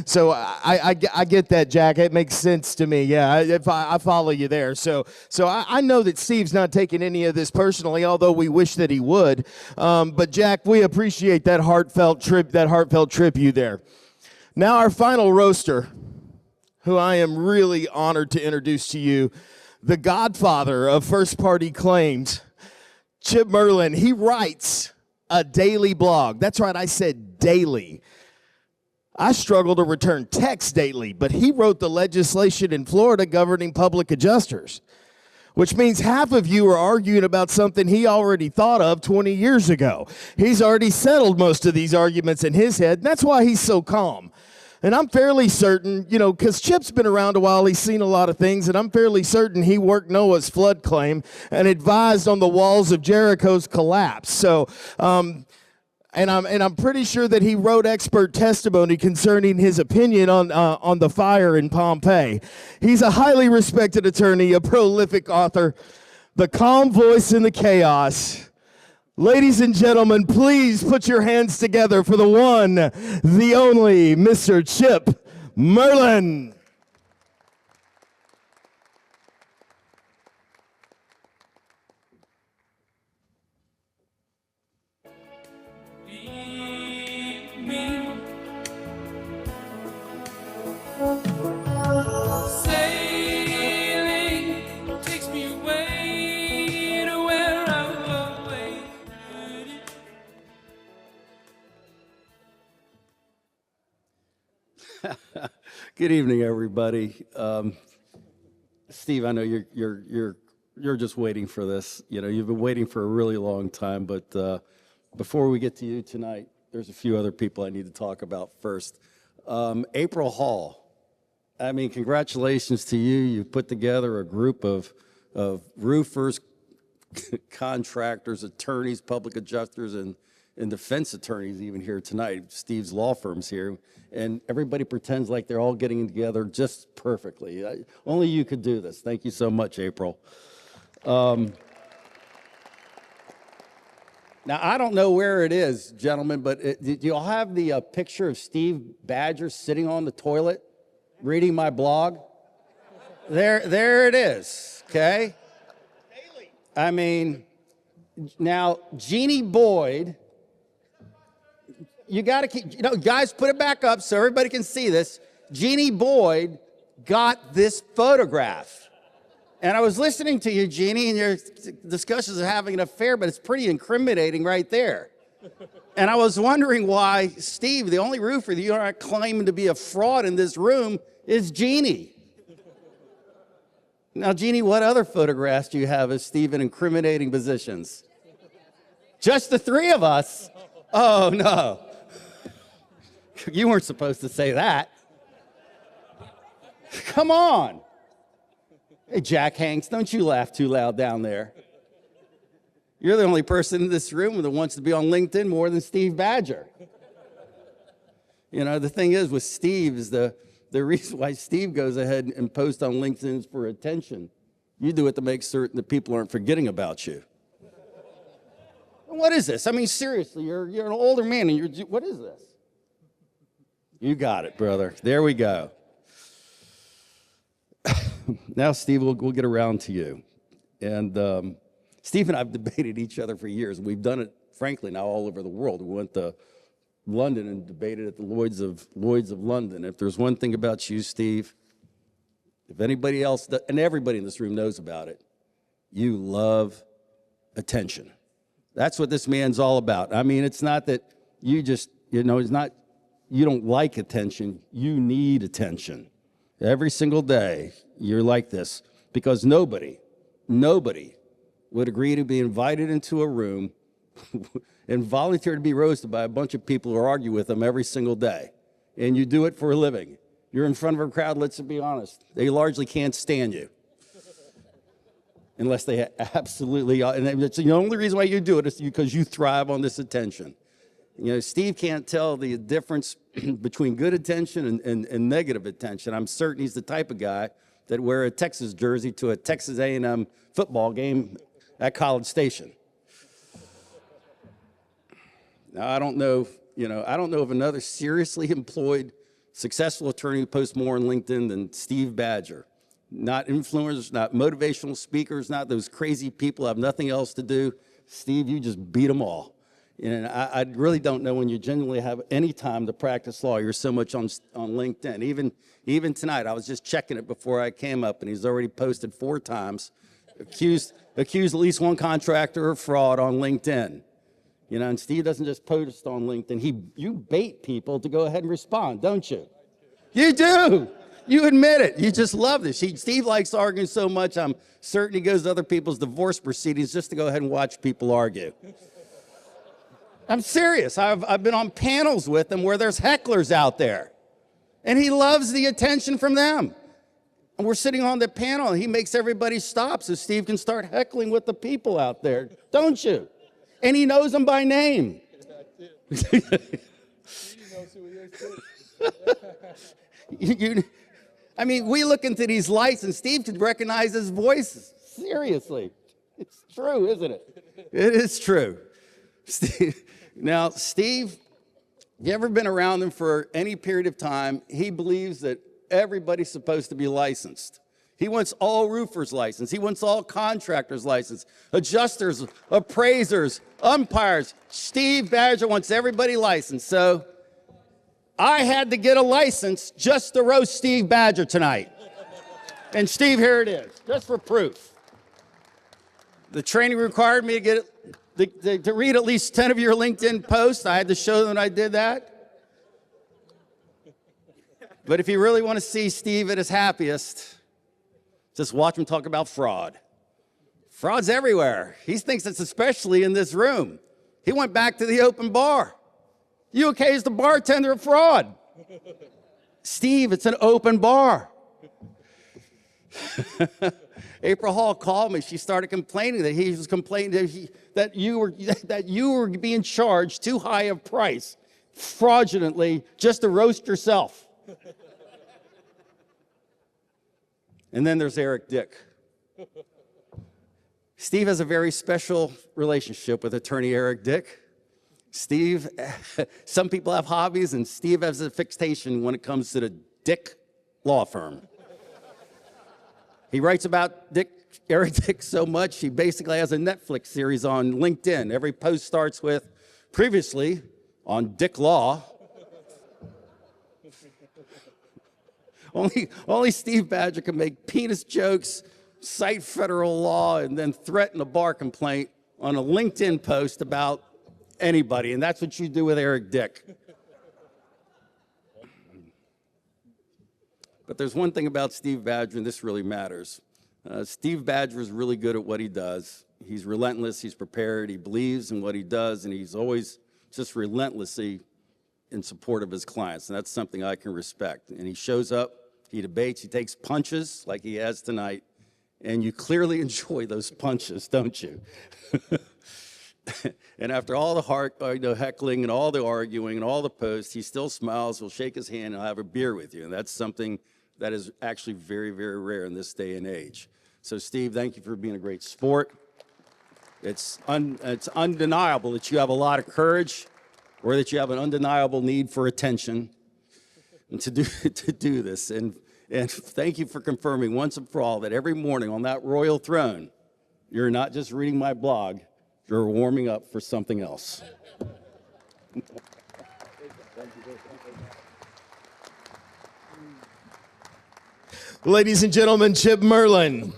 so I get that, Jack. It makes sense to me. Yeah, if I follow you there. So I know that Steve's not taking any of this personally, although we wish that he would. But Jack, we appreciate that heartfelt tribute there. Now our final roaster, who I am really honored to introduce to you, the godfather of first-party claims, Chip Merlin. He writes a daily blog. That's right, I said daily. I struggle to return text daily, but he wrote the legislation in Florida governing public adjusters, which means half of you are arguing about something he already thought of 20 years ago. He's already settled most of these arguments in his head, and that's why he's so calm. And I'm fairly certain, because Chip's been around a while, he's seen a lot of things, and I'm fairly certain he worked Noah's flood claim and advised on the walls of Jericho's collapse. So, and I'm pretty sure that he wrote expert testimony concerning his opinion on the fire in Pompeii. He's a highly respected attorney, a prolific author, the calm voice in the chaos. Ladies and gentlemen, please put your hands together for the one, the only, Mr. Chip Merlin. Good evening, everybody. Steve, I know you're just waiting for this. You've been waiting for a really long time. But before we get to you tonight, there's a few other people I need to talk about first. April Hall. I mean, congratulations to you. You've put together a group of roofers, contractors, attorneys, public adjusters, and defense attorneys even here tonight. Steve's law firm's here, and everybody pretends like they're all getting together just perfectly. Only you could do this. Thank you so much, April. Now, I don't know where it is, gentlemen, but do you all have the picture of Steve Badger sitting on the toilet reading my blog? There it is, okay? I mean, now, Jeanne Boyd, you got to keep, guys, put it back up so everybody can see this. Jeanne Boyd got this photograph. And I was listening to you, Jeanne, and your discussions of having an affair, but it's pretty incriminating right there. And I was wondering why Steve, the only roofer that you are claiming to be a fraud in this room, is Jeanne. Now, Jeanne, what other photographs do you have of Steve in incriminating positions? Just the three of us. Oh, no. You weren't supposed to say that. Come on. Hey, Jack Hanks, don't you laugh too loud down there. You're the only person in this room that wants to be on LinkedIn more than Steve Badger. You know, the thing is with Steve is the reason why Steve goes ahead and posts on LinkedIn is for attention. You do it to make certain that people aren't forgetting about you. What is this? I mean, seriously, you're an older man, and what is this? You got it, brother. There we go. Now, Steve, we'll get around to you. And Steve and I have debated each other for years. We've done it, frankly, now all over the world. We went to London and debated at the Lloyd's of London. If there's one thing about you, Steve, if anybody else, and everybody in this room knows about it, you love attention. That's what this man's all about. I mean, it's not that you just, it's not, you don't like attention. You need attention. Every single day, you're like this because nobody would agree to be invited into a room and volunteer to be roasted by a bunch of people who argue with them every single day. And you do it for a living. You're in front of a crowd, let's be honest. They largely can't stand you. Unless they absolutely are. And it's the only reason why you do it is because you thrive on this attention. Steve can't tell the difference between good attention and negative attention. I'm certain he's the type of guy that wear a Texas jersey to a Texas A&M football game at College Station. Now, I don't know of another seriously employed, successful attorney who posts more on LinkedIn than Steve Badger. Not influencers, not motivational speakers, not those crazy people who have nothing else to do. Steve, you just beat them all. And I really don't know when you genuinely have any time to practice law. You're so much on LinkedIn. Even tonight, I was just checking it before I came up, and he's already posted 4 times, accused at least one contractor of fraud on LinkedIn. And Steve doesn't just post on LinkedIn. You bait people to go ahead and respond, don't you? You do. You admit it. You just love this. Steve likes arguing so much, I'm certain he goes to other people's divorce proceedings just to go ahead and watch people argue. I'm serious. I've been on panels with him where there's hecklers out there, and he loves the attention from them. And we're sitting on the panel, and he makes everybody stop so Steve can start heckling with the people out there, don't you? And he knows them by name. Jeanne knows who he is, too. We look into these lights, and Steve can recognize his voice. Seriously. It's true, isn't it? It is true. Steve, you ever been around him for any period of time, he believes that everybody's supposed to be licensed. He wants all roofers licensed. He wants all contractors licensed, adjusters, appraisers, umpires. Steve Badger wants everybody licensed. So I had to get a license just to roast Steve Badger tonight. And Steve, here it is, just for proof. The training required me to read at least 10 of your LinkedIn posts. I had to show them I did that. But if you really want to see Steve at his happiest, just watch him talk about fraud. Fraud's everywhere. He thinks it's especially in this room. He went back to the open bar. You accused the bartender of fraud. Steve, it's an open bar. April Hall called me. She started complaining that he was complaining that you were being charged too high a price fraudulently just to roast yourself. And then there's Eric Dick. Steve has a very special relationship with attorney Eric Dick. Steve, some people have hobbies, and Steve has a fixation when it comes to the Dick law firm. He writes about Eric Dick so much, he basically has a Netflix series on LinkedIn. Every post starts with, previously on Dick Law. Only Steve Badger can make penis jokes, cite federal law, and then threaten a bar complaint on a LinkedIn post about anybody, and that's what you do with Eric Dick. But there's one thing about Steve Badger, and this really matters. Steve Badger is really good at what he does. He's relentless, he's prepared, he believes in what he does, and he's always just relentlessly in support of his clients, and that's something I can respect. And he shows up, he debates, he takes punches like he has tonight, and you clearly enjoy those punches, don't you? And after all the heckling and all the arguing and all the posts, he still smiles, will shake his hand, and he'll have a beer with you. And that's something that is actually very, very rare in this day and age. So, Steve, thank you for being a great sport. It's undeniable that you have a lot of courage, or that you have an undeniable need for attention and to do this. And thank you for confirming once and for all that every morning on that royal throne, you're not just reading my blog, you're warming up for something else. Ladies and gentlemen, Chip Merlin.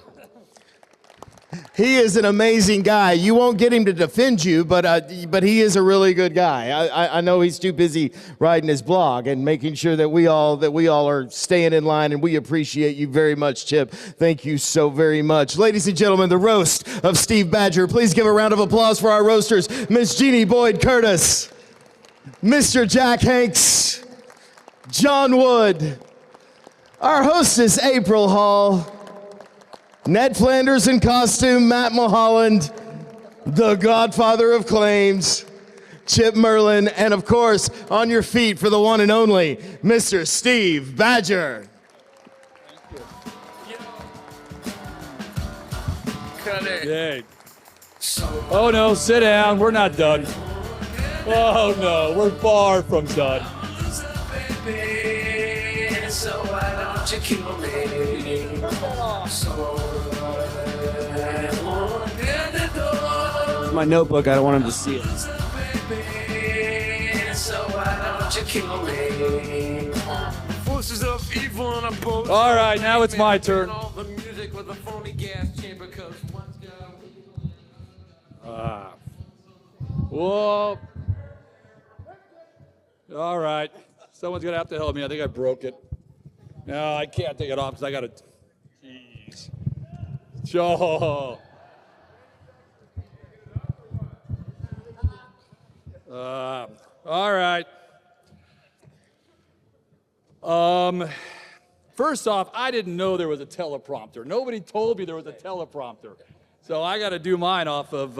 He is an amazing guy. You won't get him to defend you, but he is a really good guy. I know he's too busy writing his blog and making sure that we all are staying in line, and we appreciate you very much, Chip. Thank you so very much. Ladies and gentlemen, the roast of Steve Badger. Please give a round of applause for our roasters, Miss Jeanne Boyd Curtis, Mr. Jack Hanks, John Wood, our hostess, April Hall, Ned Flanders in costume, Matt Mulholland, the godfather of claims, Chip Merlin, and of course, on your feet for the one and only, Mr. Steve Badger. Yay. Oh no, sit down, we're not done. Oh no, we're far from done. So why don't you kill me? My notebook, I don't want him to see it. So why don't you kill me? Forces of evil and opposed. All right, now it's my turn. Whoa. All right. Someone's going to have to help me. I think I broke it. No, I can't take it off because I got to. Jeez. Joe. All right. First off, I didn't know there was a teleprompter. Nobody told me there was a teleprompter. So I got to do mine off of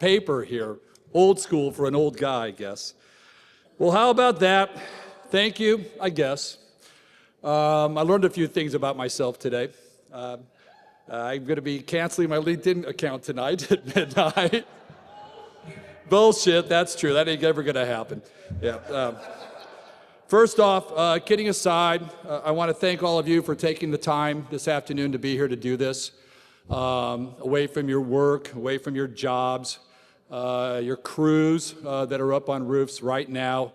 paper here. Old school for an old guy, I guess. Well, how about that? Thank you, I guess. I learned a few things about myself today. I'm going to be canceling my LinkedIn account tonight at midnight. Bullshit, that's true. That ain't ever going to happen. Yeah. First off, kidding aside, I want to thank all of you for taking the time this afternoon to be here to do this. Away from your work, away from your jobs, your crews that are up on roofs right now.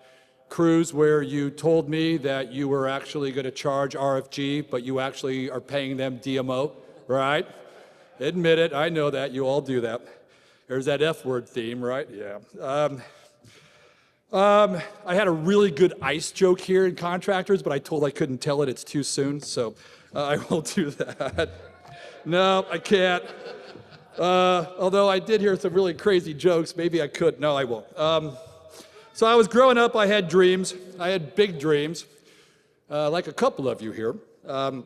Crews where you told me that you were actually going to charge RFG, but you actually are paying them DMO, right? Admit it, I know that, you all do that. There's that F word theme, right? Yeah. I had a really good ice joke here in contractors, but I told I couldn't tell it, it's too soon, so I won't do that. No, I can't. Although I did hear some really crazy jokes, maybe I could. No, I won't. So I was growing up, I had dreams. I had big dreams, like a couple of you here. I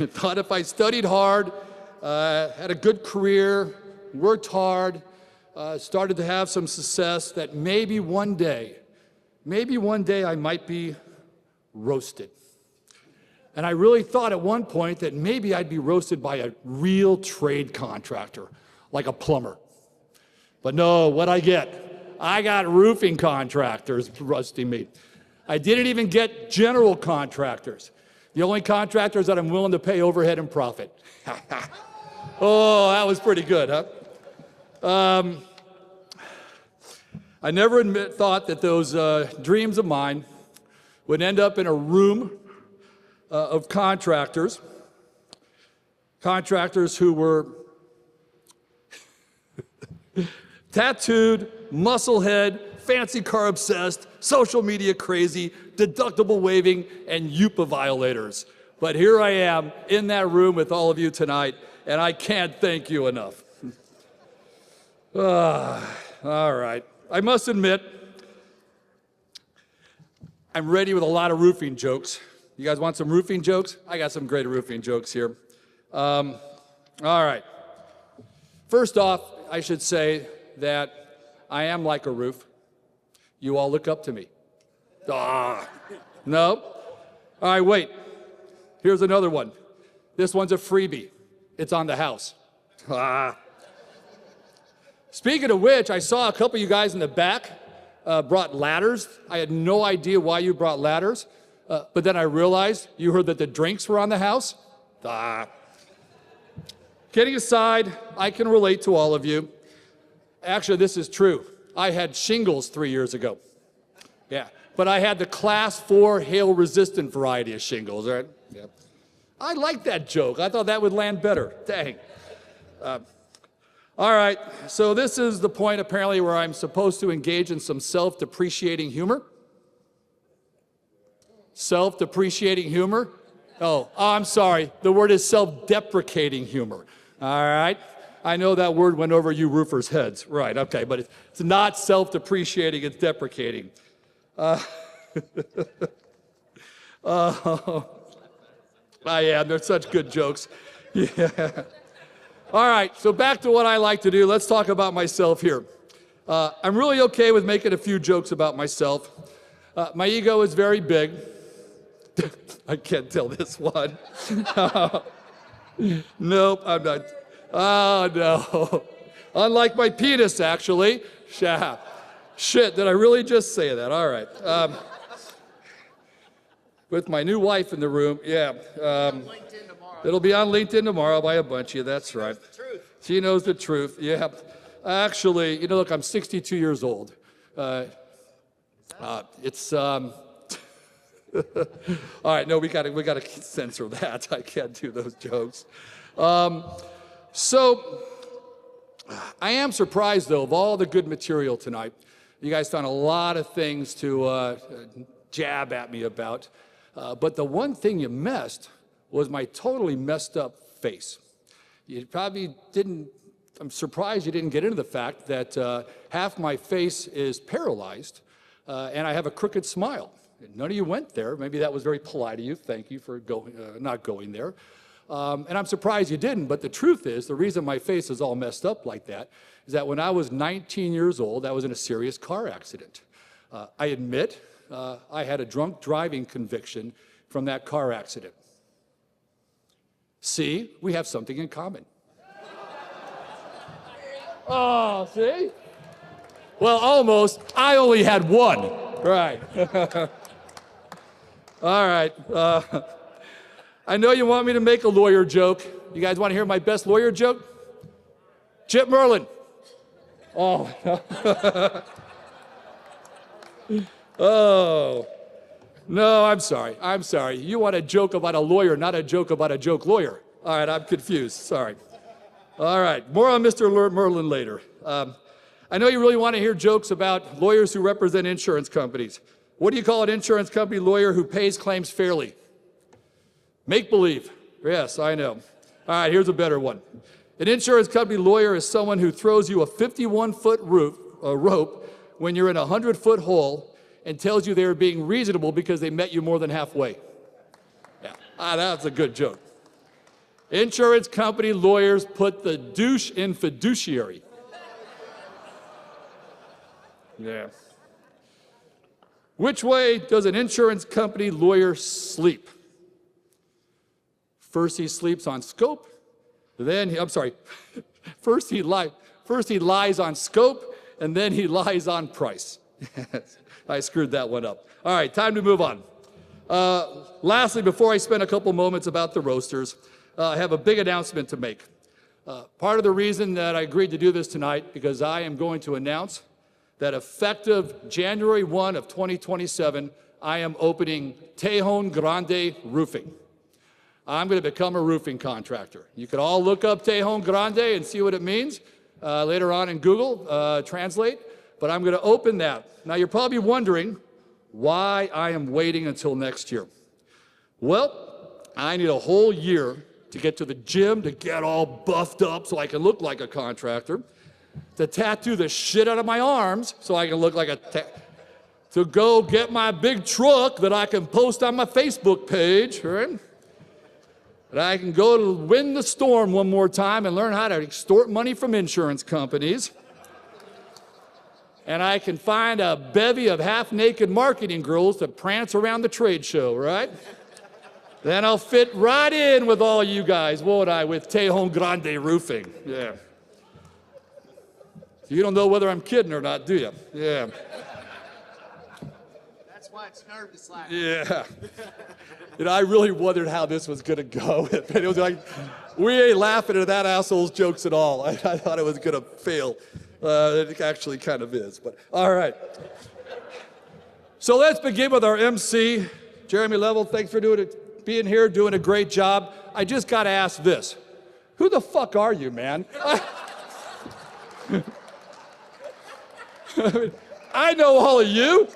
thought if I studied hard, had a good career, worked hard, started to have some success, that maybe one day I might be roasted. And I really thought at one point that maybe I'd be roasted by a real trade contractor, like a plumber. But no, what'd I get? I got roofing contractors roasting me. I didn't even get general contractors. The only contractors that I'm willing to pay overhead and profit. Oh, that was pretty good, huh? I never thought that those dreams of mine would end up in a room of contractors who were tattooed, musclehead, fancy car obsessed, social media crazy, deductible waving, and UPA violators. But here I am in that room with all of you tonight, and I can't thank you enough. All right. I must admit, I'm ready with a lot of roofing jokes. You guys want some roofing jokes? I got some great roofing jokes here. All right. First off, I should say that I am like a roof. You all look up to me. Ah, no? All right, wait. Here's another one. This one's a freebie. It's on the house. Ah. Speaking of which, I saw a couple of you guys in the back brought ladders. I had no idea why you brought ladders, but then I realized you heard that the drinks were on the house. Ah. Kidding aside, I can relate to all of you. Actually, this is true. I had shingles 3 years ago. Yeah, but I had the class 4 hail-resistant variety of shingles, right? Yeah. I like that joke. I thought that would land better. Dang. All right, so this is the point apparently where I'm supposed to engage in some self-depreciating humor. Self-depreciating humor? Oh, I'm sorry. The word is self-deprecating humor. All right? I know that word went over you roofers' heads. Right, okay, but it's not self-depreciating, it's deprecating. I am. They're such good jokes. Yeah. All right, so back to what I like to do. Let's talk about myself here. I'm really okay with making a few jokes about myself. My ego is very big. I can't tell this one. Nope, I'm not. Oh, no. Unlike my penis, actually. Shit, did I really just say that? All right. With my new wife in the room, yeah. It'll be on LinkedIn tomorrow by a bunch of you, that's right. She knows the truth, yeah. Actually, you know, look, I'm 62 years old. It's, all right, no, we gotta censor that. I can't do those jokes. So, I am surprised, though, of all the good material tonight. You guys found a lot of things to jab at me about. But the one thing you missed was my totally messed up face. You probably didn't, I'm surprised you didn't get into the fact that half my face is paralyzed and I have a crooked smile. None of you went there. Maybe that was very polite of you. Thank you for not going there. And I'm surprised you didn't, but the truth is, the reason my face is all messed up like that is that when I was 19 years old, I was in a serious car accident. I admit I had a drunk driving conviction from that car accident. See, we have something in common. Oh, see? Well, almost. I only had one. Right. All right. I know you want me to make a lawyer joke. You guys want to hear my best lawyer joke? Chip Merlin. Oh. Oh. No, I'm sorry. I'm sorry. You want a joke about a lawyer, not a joke about a joke lawyer. All right, I'm confused. Sorry. All right, more on Mr. Merlin later. I know you really want to hear jokes about lawyers who represent insurance companies. What do you call an insurance company lawyer who pays claims fairly? Make believe. Yes, I know. All right, here's a better one. An insurance company lawyer is someone who throws you a 51-foot rope when you're in a 100-foot hole and tells you they were being reasonable because they met you more than halfway. Yeah, that's a good joke. Insurance company lawyers put the douche in fiduciary. Yeah. Which way does an insurance company lawyer sleep? First he sleeps on scope, then first he lies on scope, and then he lies on price. I screwed that one up. All right, time to move on. Lastly, before I spend a couple moments about the roasters, I have a big announcement to make. Part of the reason that I agreed to do this tonight, because I am going to announce that effective January 1 of 2027, I am opening Tejon Grande Roofing. I'm going to become a roofing contractor. You can all look up Tejon Grande and see what it means later on in Google Translate, but I'm going to open that. Now, you're probably wondering why I am waiting until next year. Well, I need a whole year to get to the gym, to get all buffed up so I can look like a contractor. to tattoo the shit out of my arms so I can look like to go get my big truck that I can post on my Facebook page, right? That I can go to win the storm one more time and learn how to extort money from insurance companies. And I can find a bevy of half-naked marketing girls to prance around the trade show, right? Then I'll fit right in with all you guys, won't I, with Tejon Grande Roofing, yeah. You don't know whether I'm kidding or not, do you? Yeah. That's why it's nervous last. Yeah. I really wondered how this was going to go. It was like, we ain't laughing at that asshole's jokes at all. I thought it was going to fail. It actually kind of is, but all right. So let's begin with our MC, Jeromy Leavelle. Thanks for being here, doing a great job. I just got to ask this. Who the fuck are you, man? I know all of you.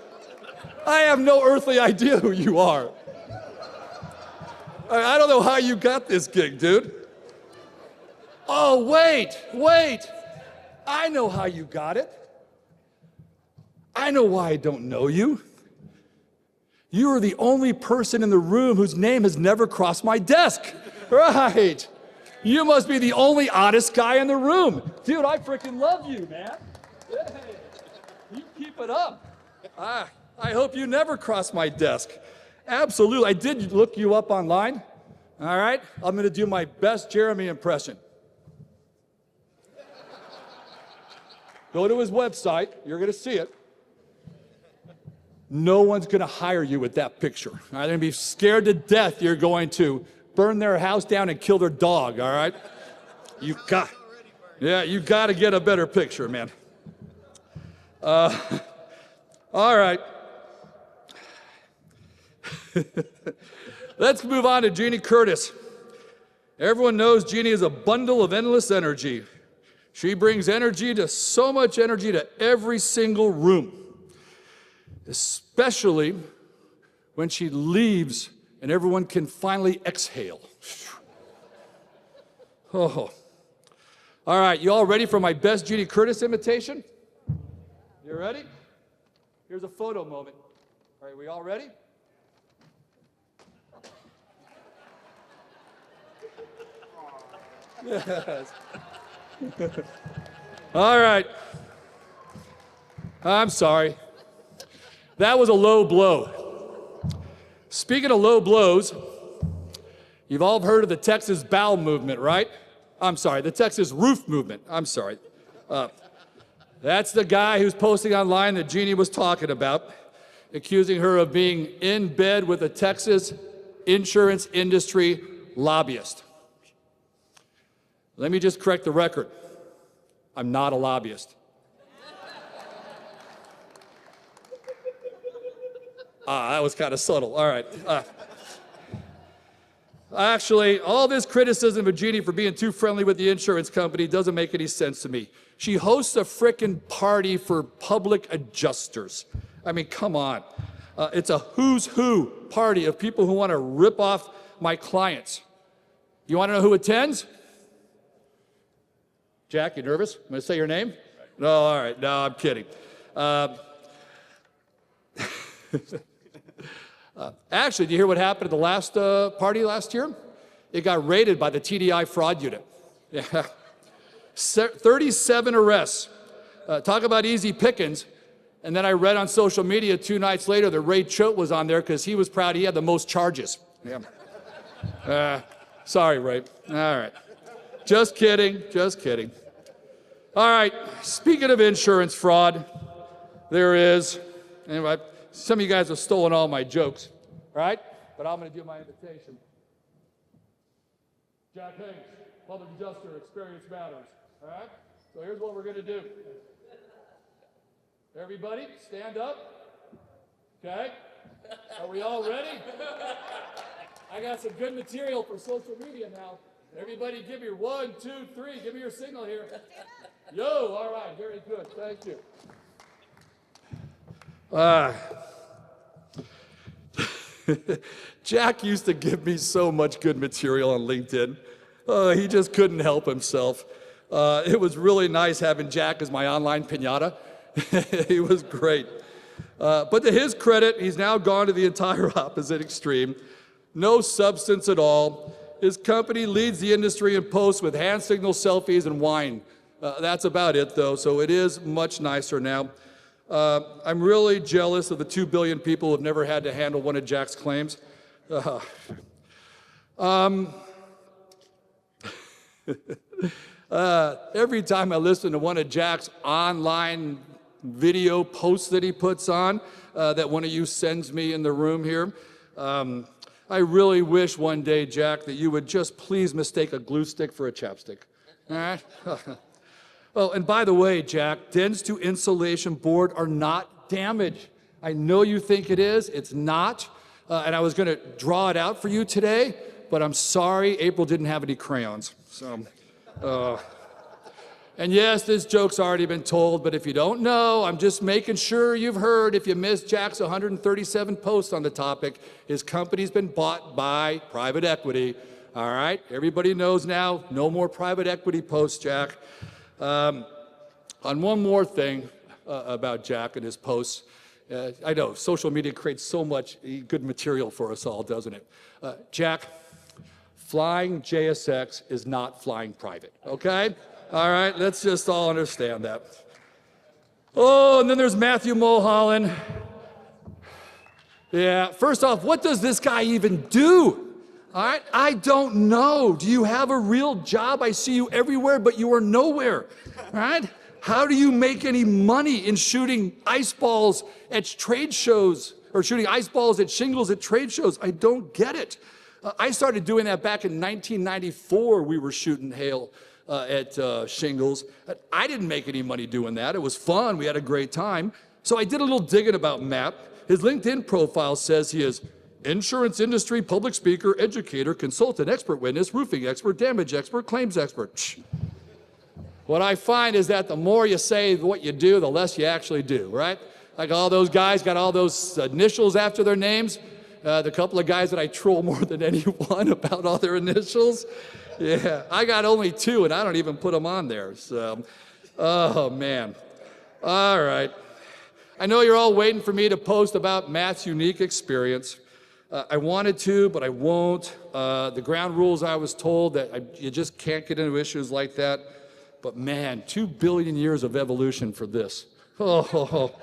I have no earthly idea who you are. I don't know how you got this gig, dude. Oh, wait. I know how you got it. I know why I don't know you. You are the only person in the room whose name has never crossed my desk. Right. You must be the only honest guy in the room. Dude, I freaking love you, man. Hey, you keep it up. I hope you never cross my desk. Absolutely. I did look you up online. All right. I'm going to do my best Jeromy impression. Go to his website. You're going to see it. No one's going to hire you with that picture. They're going to be scared to death you're going to burn their house down and kill their dog, all right? You got to get a better picture, man. All right. Let's move on to Jeanne Curtis. Everyone knows Jeanne is a bundle of endless energy. She brings so much energy to every single room, especially when she leaves and everyone can finally exhale. Oh. All right, you all ready for my best Jeanne Curtis imitation? You ready? Here's a photo moment. All right, we all ready? Yes. All right. I'm sorry. That was a low blow. Speaking of low blows, you've all heard of the Texas bowel movement, right? I'm sorry, the Texas roof movement. I'm sorry. That's the guy who's posting online that Jeanne was talking about, accusing her of being in bed with a Texas insurance industry lobbyist. Let me just correct the record. I'm not a lobbyist. That was kind of subtle. All right. Actually, all this criticism of Jeanne for being too friendly with the insurance company doesn't make any sense to me. She hosts a frickin' party for public adjusters. I mean, come on. It's a who's who party of people who want to rip off my clients. You want to know who attends? Jack, you nervous? I'm going to say your name? No, all right. No, I'm kidding. Actually, do you hear what happened at the last party last year? It got raided by the TDI fraud unit. Yeah. 37 arrests. Talk about easy pickings. And then I read on social media 2 nights later that Ray Choate was on there because he was proud he had the most charges. Yeah. Sorry, Ray. All right. Just kidding. Just kidding. All right. Speaking of insurance fraud, there is. Anyway, some of you guys have stolen all my jokes, right? But I'm going to do my invitation. Jack Hanks, public adjuster, experience matters. All right? So here's what we're going to do. Everybody, stand up. Okay? Are we all ready? I got some good material for social media now. Everybody give me 1, 2, 3. Give me your signal here. Yo, all right, very good. Thank you. Jack used to give me so much good material on LinkedIn. He just couldn't help himself. It was really nice having Jack as my online piñata. He was great. But to his credit, he's now gone to the entire opposite extreme. No substance at all. His company leads the industry in posts with hand signal selfies and wine. That's about it, though, so it is much nicer now. I'm really jealous of the 2 billion people who have never had to handle one of Jack's claims. Every time I listen to one of Jack's online video posts that he puts on, that one of you sends me in the room here, I really wish one day, Jack, that you would just please mistake a glue stick for a chapstick. All right? Oh, and by the way, Jack, dents to insulation board are not damage. I know you think it is. It's not. And I was going to draw it out for you today, but I'm sorry April didn't have any crayons. So, and yes, this joke's already been told, but if you don't know, I'm just making sure you've heard. If you missed Jack's 137 posts on the topic, his company's been bought by private equity. All right? Everybody knows now, no more private equity posts, Jack. On one more thing about Jack and his posts, I know social media creates so much good material for us all, doesn't it? Jack, flying JSX is not flying private, okay? All right, let's just all understand that. Oh, and then there's Mathew Mulholland. Yeah, first off, what does this guy even do? All right, I don't know. Do you have a real job? I see you everywhere, but you are nowhere. All right? How do you make any money in shooting ice balls at trade shows or shooting ice balls at shingles at trade shows? I don't get it. I started doing that back in 1994. We were shooting hail at shingles. I didn't make any money doing that. It was fun. We had a great time. So I did a little digging about Matt. His LinkedIn profile says he is insurance industry, public speaker, educator, consultant, expert witness, roofing expert, damage expert, claims expert. Shh. What I find is that the more you say what you do, the less you actually do, right? Like all those guys got all those initials after their names. The couple of guys that I troll more than anyone about all their initials. Yeah, I got only 2, and I don't even put them on there. So, oh, man. All right. I know you're all waiting for me to post about Matt's unique experience. I wanted to, but I won't. The ground rules, I was told that you just can't get into issues like that. But man, 2 billion years of evolution for this. Oh.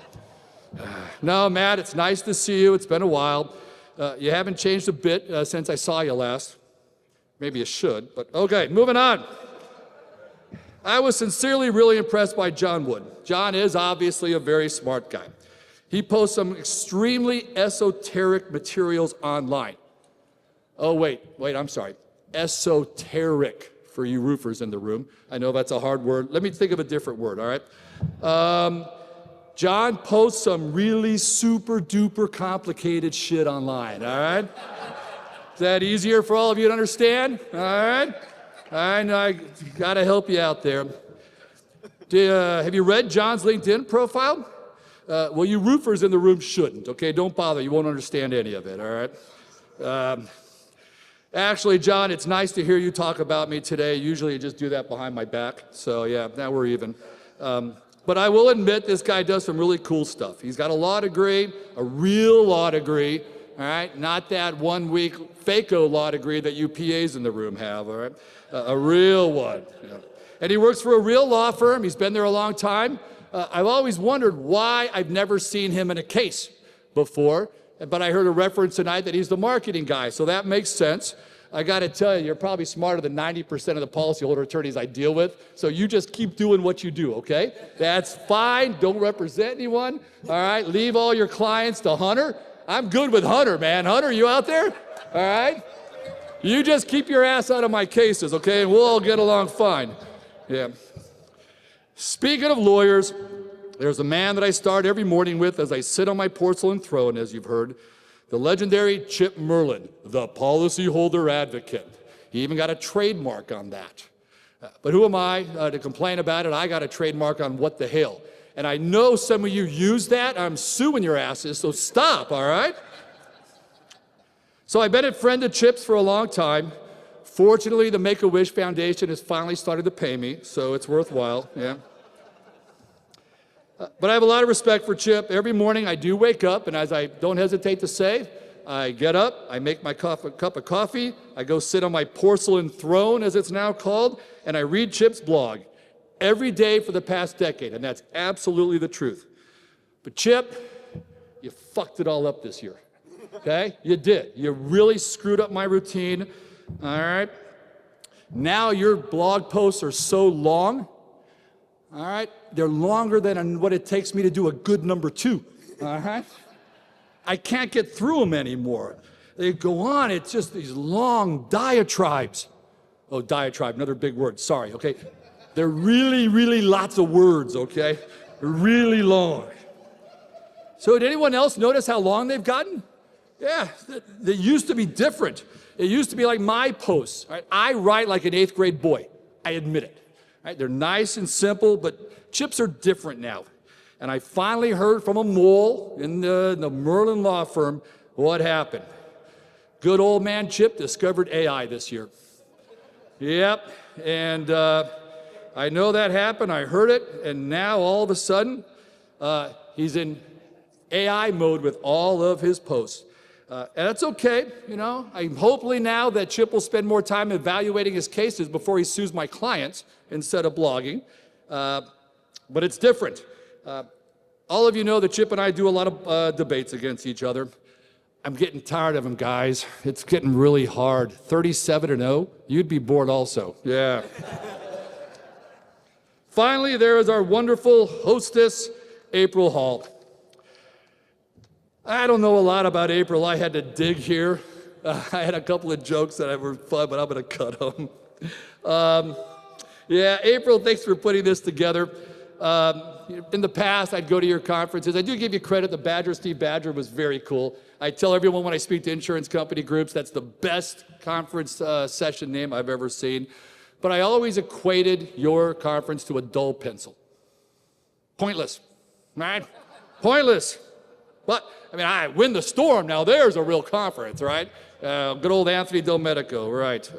No, Matt, it's nice to see you. It's been a while. You haven't changed a bit since I saw you last. Maybe you should, but okay, moving on. I was sincerely really impressed by John Wood. John is obviously a very smart guy. He posts some extremely esoteric materials online. Oh, wait, I'm sorry. Esoteric for you roofers in the room. I know that's a hard word. Let me think of a different word, all right? John posts some really super duper complicated shit online, all right? Is that easier for all of you to understand? All right? I know I gotta help you out there. Have you read John's LinkedIn profile? Well, you roofers in the room shouldn't, okay? Don't bother, you won't understand any of it, all right? Actually, John, it's nice to hear you talk about me today. Usually you just do that behind my back, so yeah, now we're even. But I will admit this guy does some really cool stuff. He's got a law degree, a real law degree, all right? Not that 1 week FACO law degree that you PAs in the room have, all right? A real one. Yeah. And he works for a real law firm. He's been there a long time. I've always wondered why I've never seen him in a case before, but I heard a reference tonight that he's the marketing guy, so that makes sense. I got to tell you, you're probably smarter than 90% of the policyholder attorneys I deal with, so you just keep doing what you do, okay? That's fine. Don't represent anyone, all right? Leave all your clients to Hunter. I'm good with Hunter, man. Hunter, you out there? All right? You just keep your ass out of my cases, okay? And we'll all get along fine. Yeah. Speaking of lawyers, there's a man that I start every morning with as I sit on my porcelain throne, as you've heard, the legendary Chip Merlin, the policyholder advocate. He even got a trademark on that. But who am I to complain about it? I got a trademark on what the hell. And I know some of you use that. I'm suing your asses, so stop, all right? So I've been a friend of Chip's for a long time. Fortunately, the Make-A-Wish Foundation has finally started to pay me, so it's worthwhile, yeah. But I have a lot of respect for Chip. Every morning I do wake up, and as I don't hesitate to say, I get up, I make my cup of coffee, I go sit on my porcelain throne, as it's now called, and I read Chip's blog every day for the past decade, and that's absolutely the truth. But Chip, you fucked it all up this year, okay? You did. You really screwed up my routine, all right? Now your blog posts are so long, all right? They're longer than what it takes me to do a good number 2, all right? I can't get through them anymore. They go on, it's just these long diatribes. Oh, diatribe, another big word, sorry, okay? They're really, really lots of words, okay? They're really long. So did anyone else notice how long they've gotten? Yeah, they used to be different. It used to be like my posts, right? I write like an 8th grade boy, I admit it. Right? They're nice and simple, but Chips are different now. And I finally heard from a mole in the Merlin law firm what happened. Good old man Chip discovered AI this year. Yep, and I know that happened, I heard it, and now all of a sudden, he's in AI mode with all of his posts. And that's okay, you know. I'm hopefully now that Chip will spend more time evaluating his cases before he sues my clients instead of blogging. But it's different. All of you know that Chip and I do a lot of debates against each other. I'm getting tired of them, guys. It's getting really hard. 37-0, you'd be bored also. Yeah. Finally, there is our wonderful hostess, April Hall. I don't know a lot about April. I had to dig here. I had a couple of jokes that were fun, but I'm going to cut them. Yeah, April, thanks for putting this together. In the past, I'd go to your conferences. I do give you credit. The Badger, Steve Badger, was very cool. I tell everyone when I speak to insurance company groups, that's the best conference session name I've ever seen. But I always equated your conference to a dull pencil. Pointless, right? Pointless. But, I mean, I win the storm. Now there's a real conference, right? Good old Anthony Del Medico, right?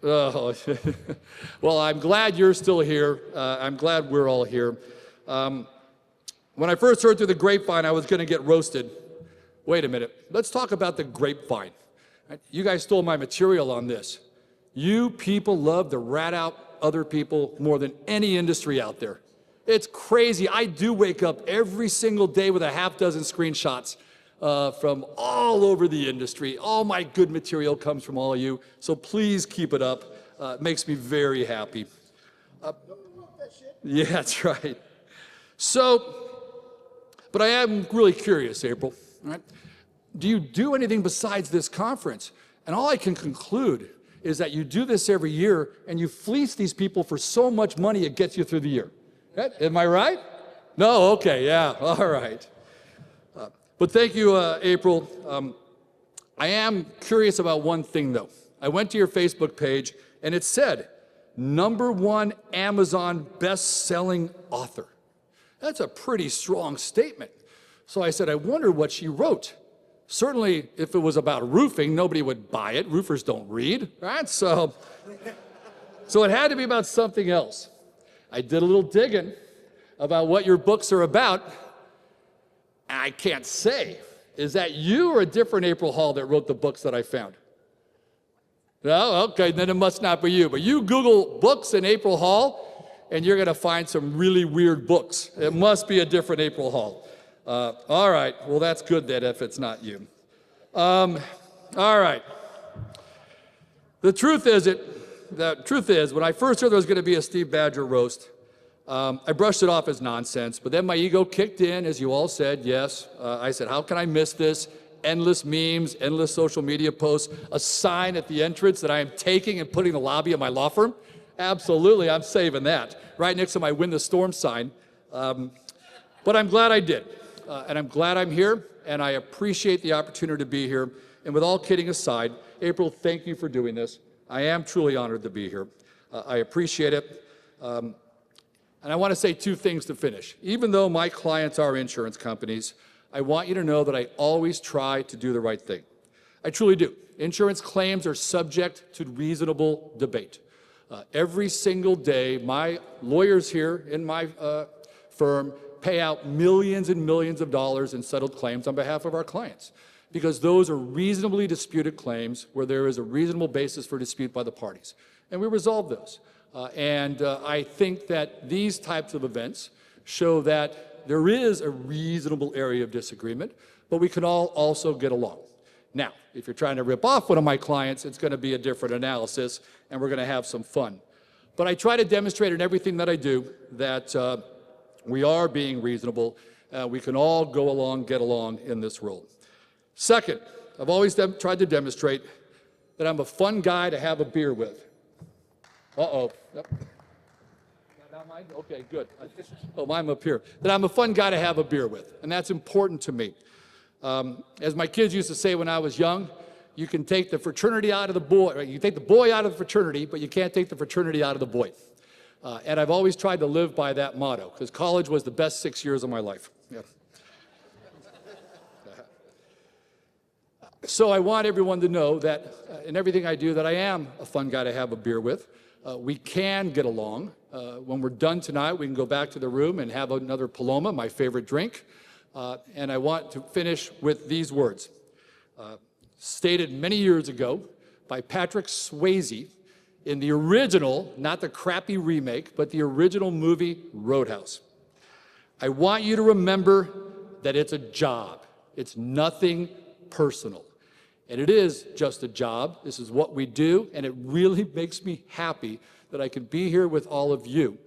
Oh, well, I'm glad you're still here. I'm glad we're all here. When I first heard through the grapevine I was going to get roasted, wait a minute. Let's talk about the grapevine. Right? You guys stole my material on this. You people love to rat out other people more than any industry out there. It's crazy. I do wake up every single day with a half dozen screenshots from all over the industry. All my good material comes from all of you, so please keep it up. It makes me very happy. Yeah, that's right. So, but I am really curious, April. Right? Do you do anything besides this conference? And all I can conclude is that you do this every year and you fleece these people for so much money it gets you through the year. Right? Am I right? No? Okay, yeah, all right. But thank you, April. I am curious about one thing, though. I went to your Facebook page, and it said, #1 Amazon best-selling author. That's a pretty strong statement. So I said, I wonder what she wrote. Certainly, if it was about roofing, nobody would buy it. Roofers don't read, right? So it had to be about something else. I did a little digging about what your books are about. I can't say. Is that you or a different April Hall that wrote the books that I found? No? Okay, then it must not be you. But you Google books in April Hall, and you're going to find some really weird books. It must be a different April Hall. All right. Well, that's good then if it's not you. All right. The truth is, when I first heard there was going to be a Steve Badger roast, I brushed it off as nonsense, but then my ego kicked in, as you all said, yes. I said, how can I miss this? Endless memes, endless social media posts, a sign at the entrance that I am taking and putting in the lobby of my law firm. Absolutely, I'm saving that. Right next to my Win the Storm sign. But I'm glad I did. And I'm glad I'm here, and I appreciate the opportunity to be here. And with all kidding aside, April, thank you for doing this. I am truly honored to be here. I appreciate it. And I want to say two things to finish. Even though my clients are insurance companies, I want you to know that I always try to do the right thing. I truly do. Insurance claims are subject to reasonable debate. Every single day, my lawyers here in my firm pay out millions and millions of dollars in settled claims on behalf of our clients, because those are reasonably disputed claims where there is a reasonable basis for dispute by the parties. And we resolve those. I think that these types of events show that there is a reasonable area of disagreement, but we can all also get along. Now, if you're trying to rip off one of my clients, it's going to be a different analysis, and we're going to have some fun. But I try to demonstrate in everything that I do that we are being reasonable. We can all go along, get along in this world. Second, I've always tried to demonstrate that I'm a fun guy to have a beer with. Uh-oh. Yep. Not mine? Okay, good. Oh, mine up here. That I'm a fun guy to have a beer with, and that's important to me. As my kids used to say when I was young, you can take the fraternity out of the boy, or you take the boy out of the fraternity, but you can't take the fraternity out of the boy. And I've always tried to live by that motto, because college was the best 6 years of my life. Yeah. So I want everyone to know that in everything I do, that I am a fun guy to have a beer with. We can get along. When we're done tonight, we can go back to the room and have another Paloma, my favorite drink. And I want to finish with these words, stated many years ago by Patrick Swayze in the original, not the crappy remake, but the original movie Roadhouse. I want you to remember that it's a job. It's nothing personal. And it is just a job. This is what we do, and it really makes me happy that I can be here with all of you,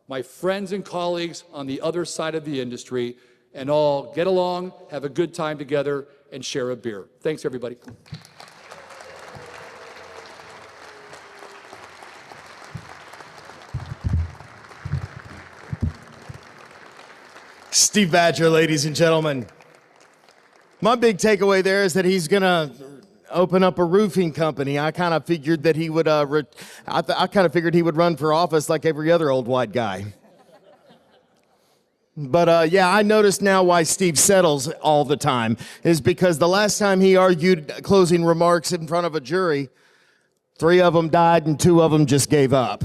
my friends and colleagues on the other side of the industry, and all get along, have a good time together, and share a beer. Thanks, everybody. Steve Badger, ladies and gentlemen. My big takeaway there is that he's going to open up a roofing company. I kind of figured that he would. I kind of figured he would run for office like every other old white guy. But yeah, I noticed now why Steve settles all the time is because the last time he argued closing remarks in front of a jury, 3 of them died and 2 of them just gave up.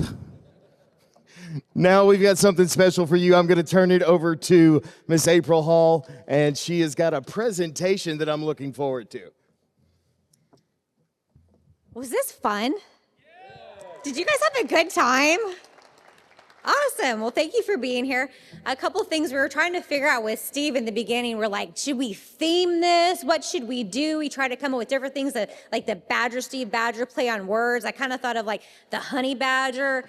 Now we've got something special for you. I'm going to turn it over to Miss April Hall, and she has got a presentation that I'm looking forward to. Was this fun? Did you guys have a good time? Awesome. Well, thank you for being here. A couple things we were trying to figure out with Steve in the beginning. We're like, should we theme this? What should we do? We tried to come up with different things that, like the Badger, Steve Badger, play on words. I kind of thought of like the honey badger.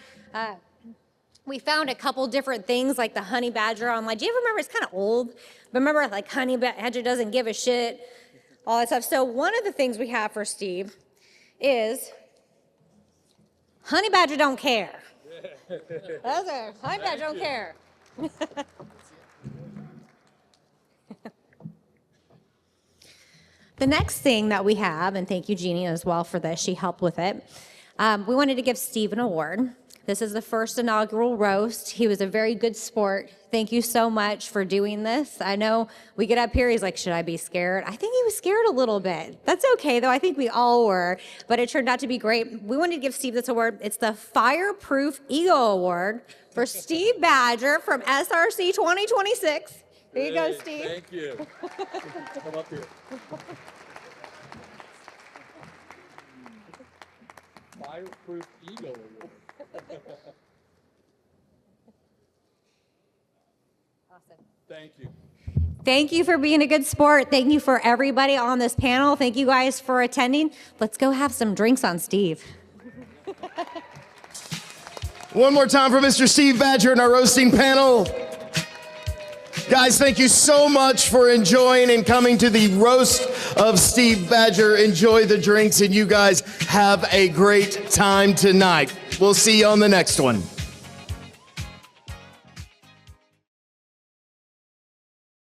We found a couple different things like the honey badger online. Do you ever remember? It's kind of old, but remember like honey badger doesn't give a shit, all that stuff. So one of the things we have for Steve is honey badger don't care. That's it. Honey badger don't care. The next thing that we have, and thank you Jeanne as well for this, she helped with it. We wanted to give Steve an award. This is the first inaugural roast. He was a very good sport. Thank you so much for doing this. I know we get up here, he's like, should I be scared? I think he was scared a little bit. That's okay though, I think we all were, but it turned out to be great. We wanted to give Steve this award. It's the Fireproof Ego Award for Steve Badger from SRC 2026. There you go, Steve. Thank you. Come up here. Fireproof Ego Award. Awesome. Thank you. Thank you for being a good sport. Thank you for everybody on this panel. Thank you guys for attending. Let's go have some drinks on Steve. One more time for Mr. Steve Badger and our roasting panel. Guys, thank you so much for enjoying and coming to the roast of Steve Badger. Enjoy the drinks, and you guys have a great time tonight. We'll see you on the next one.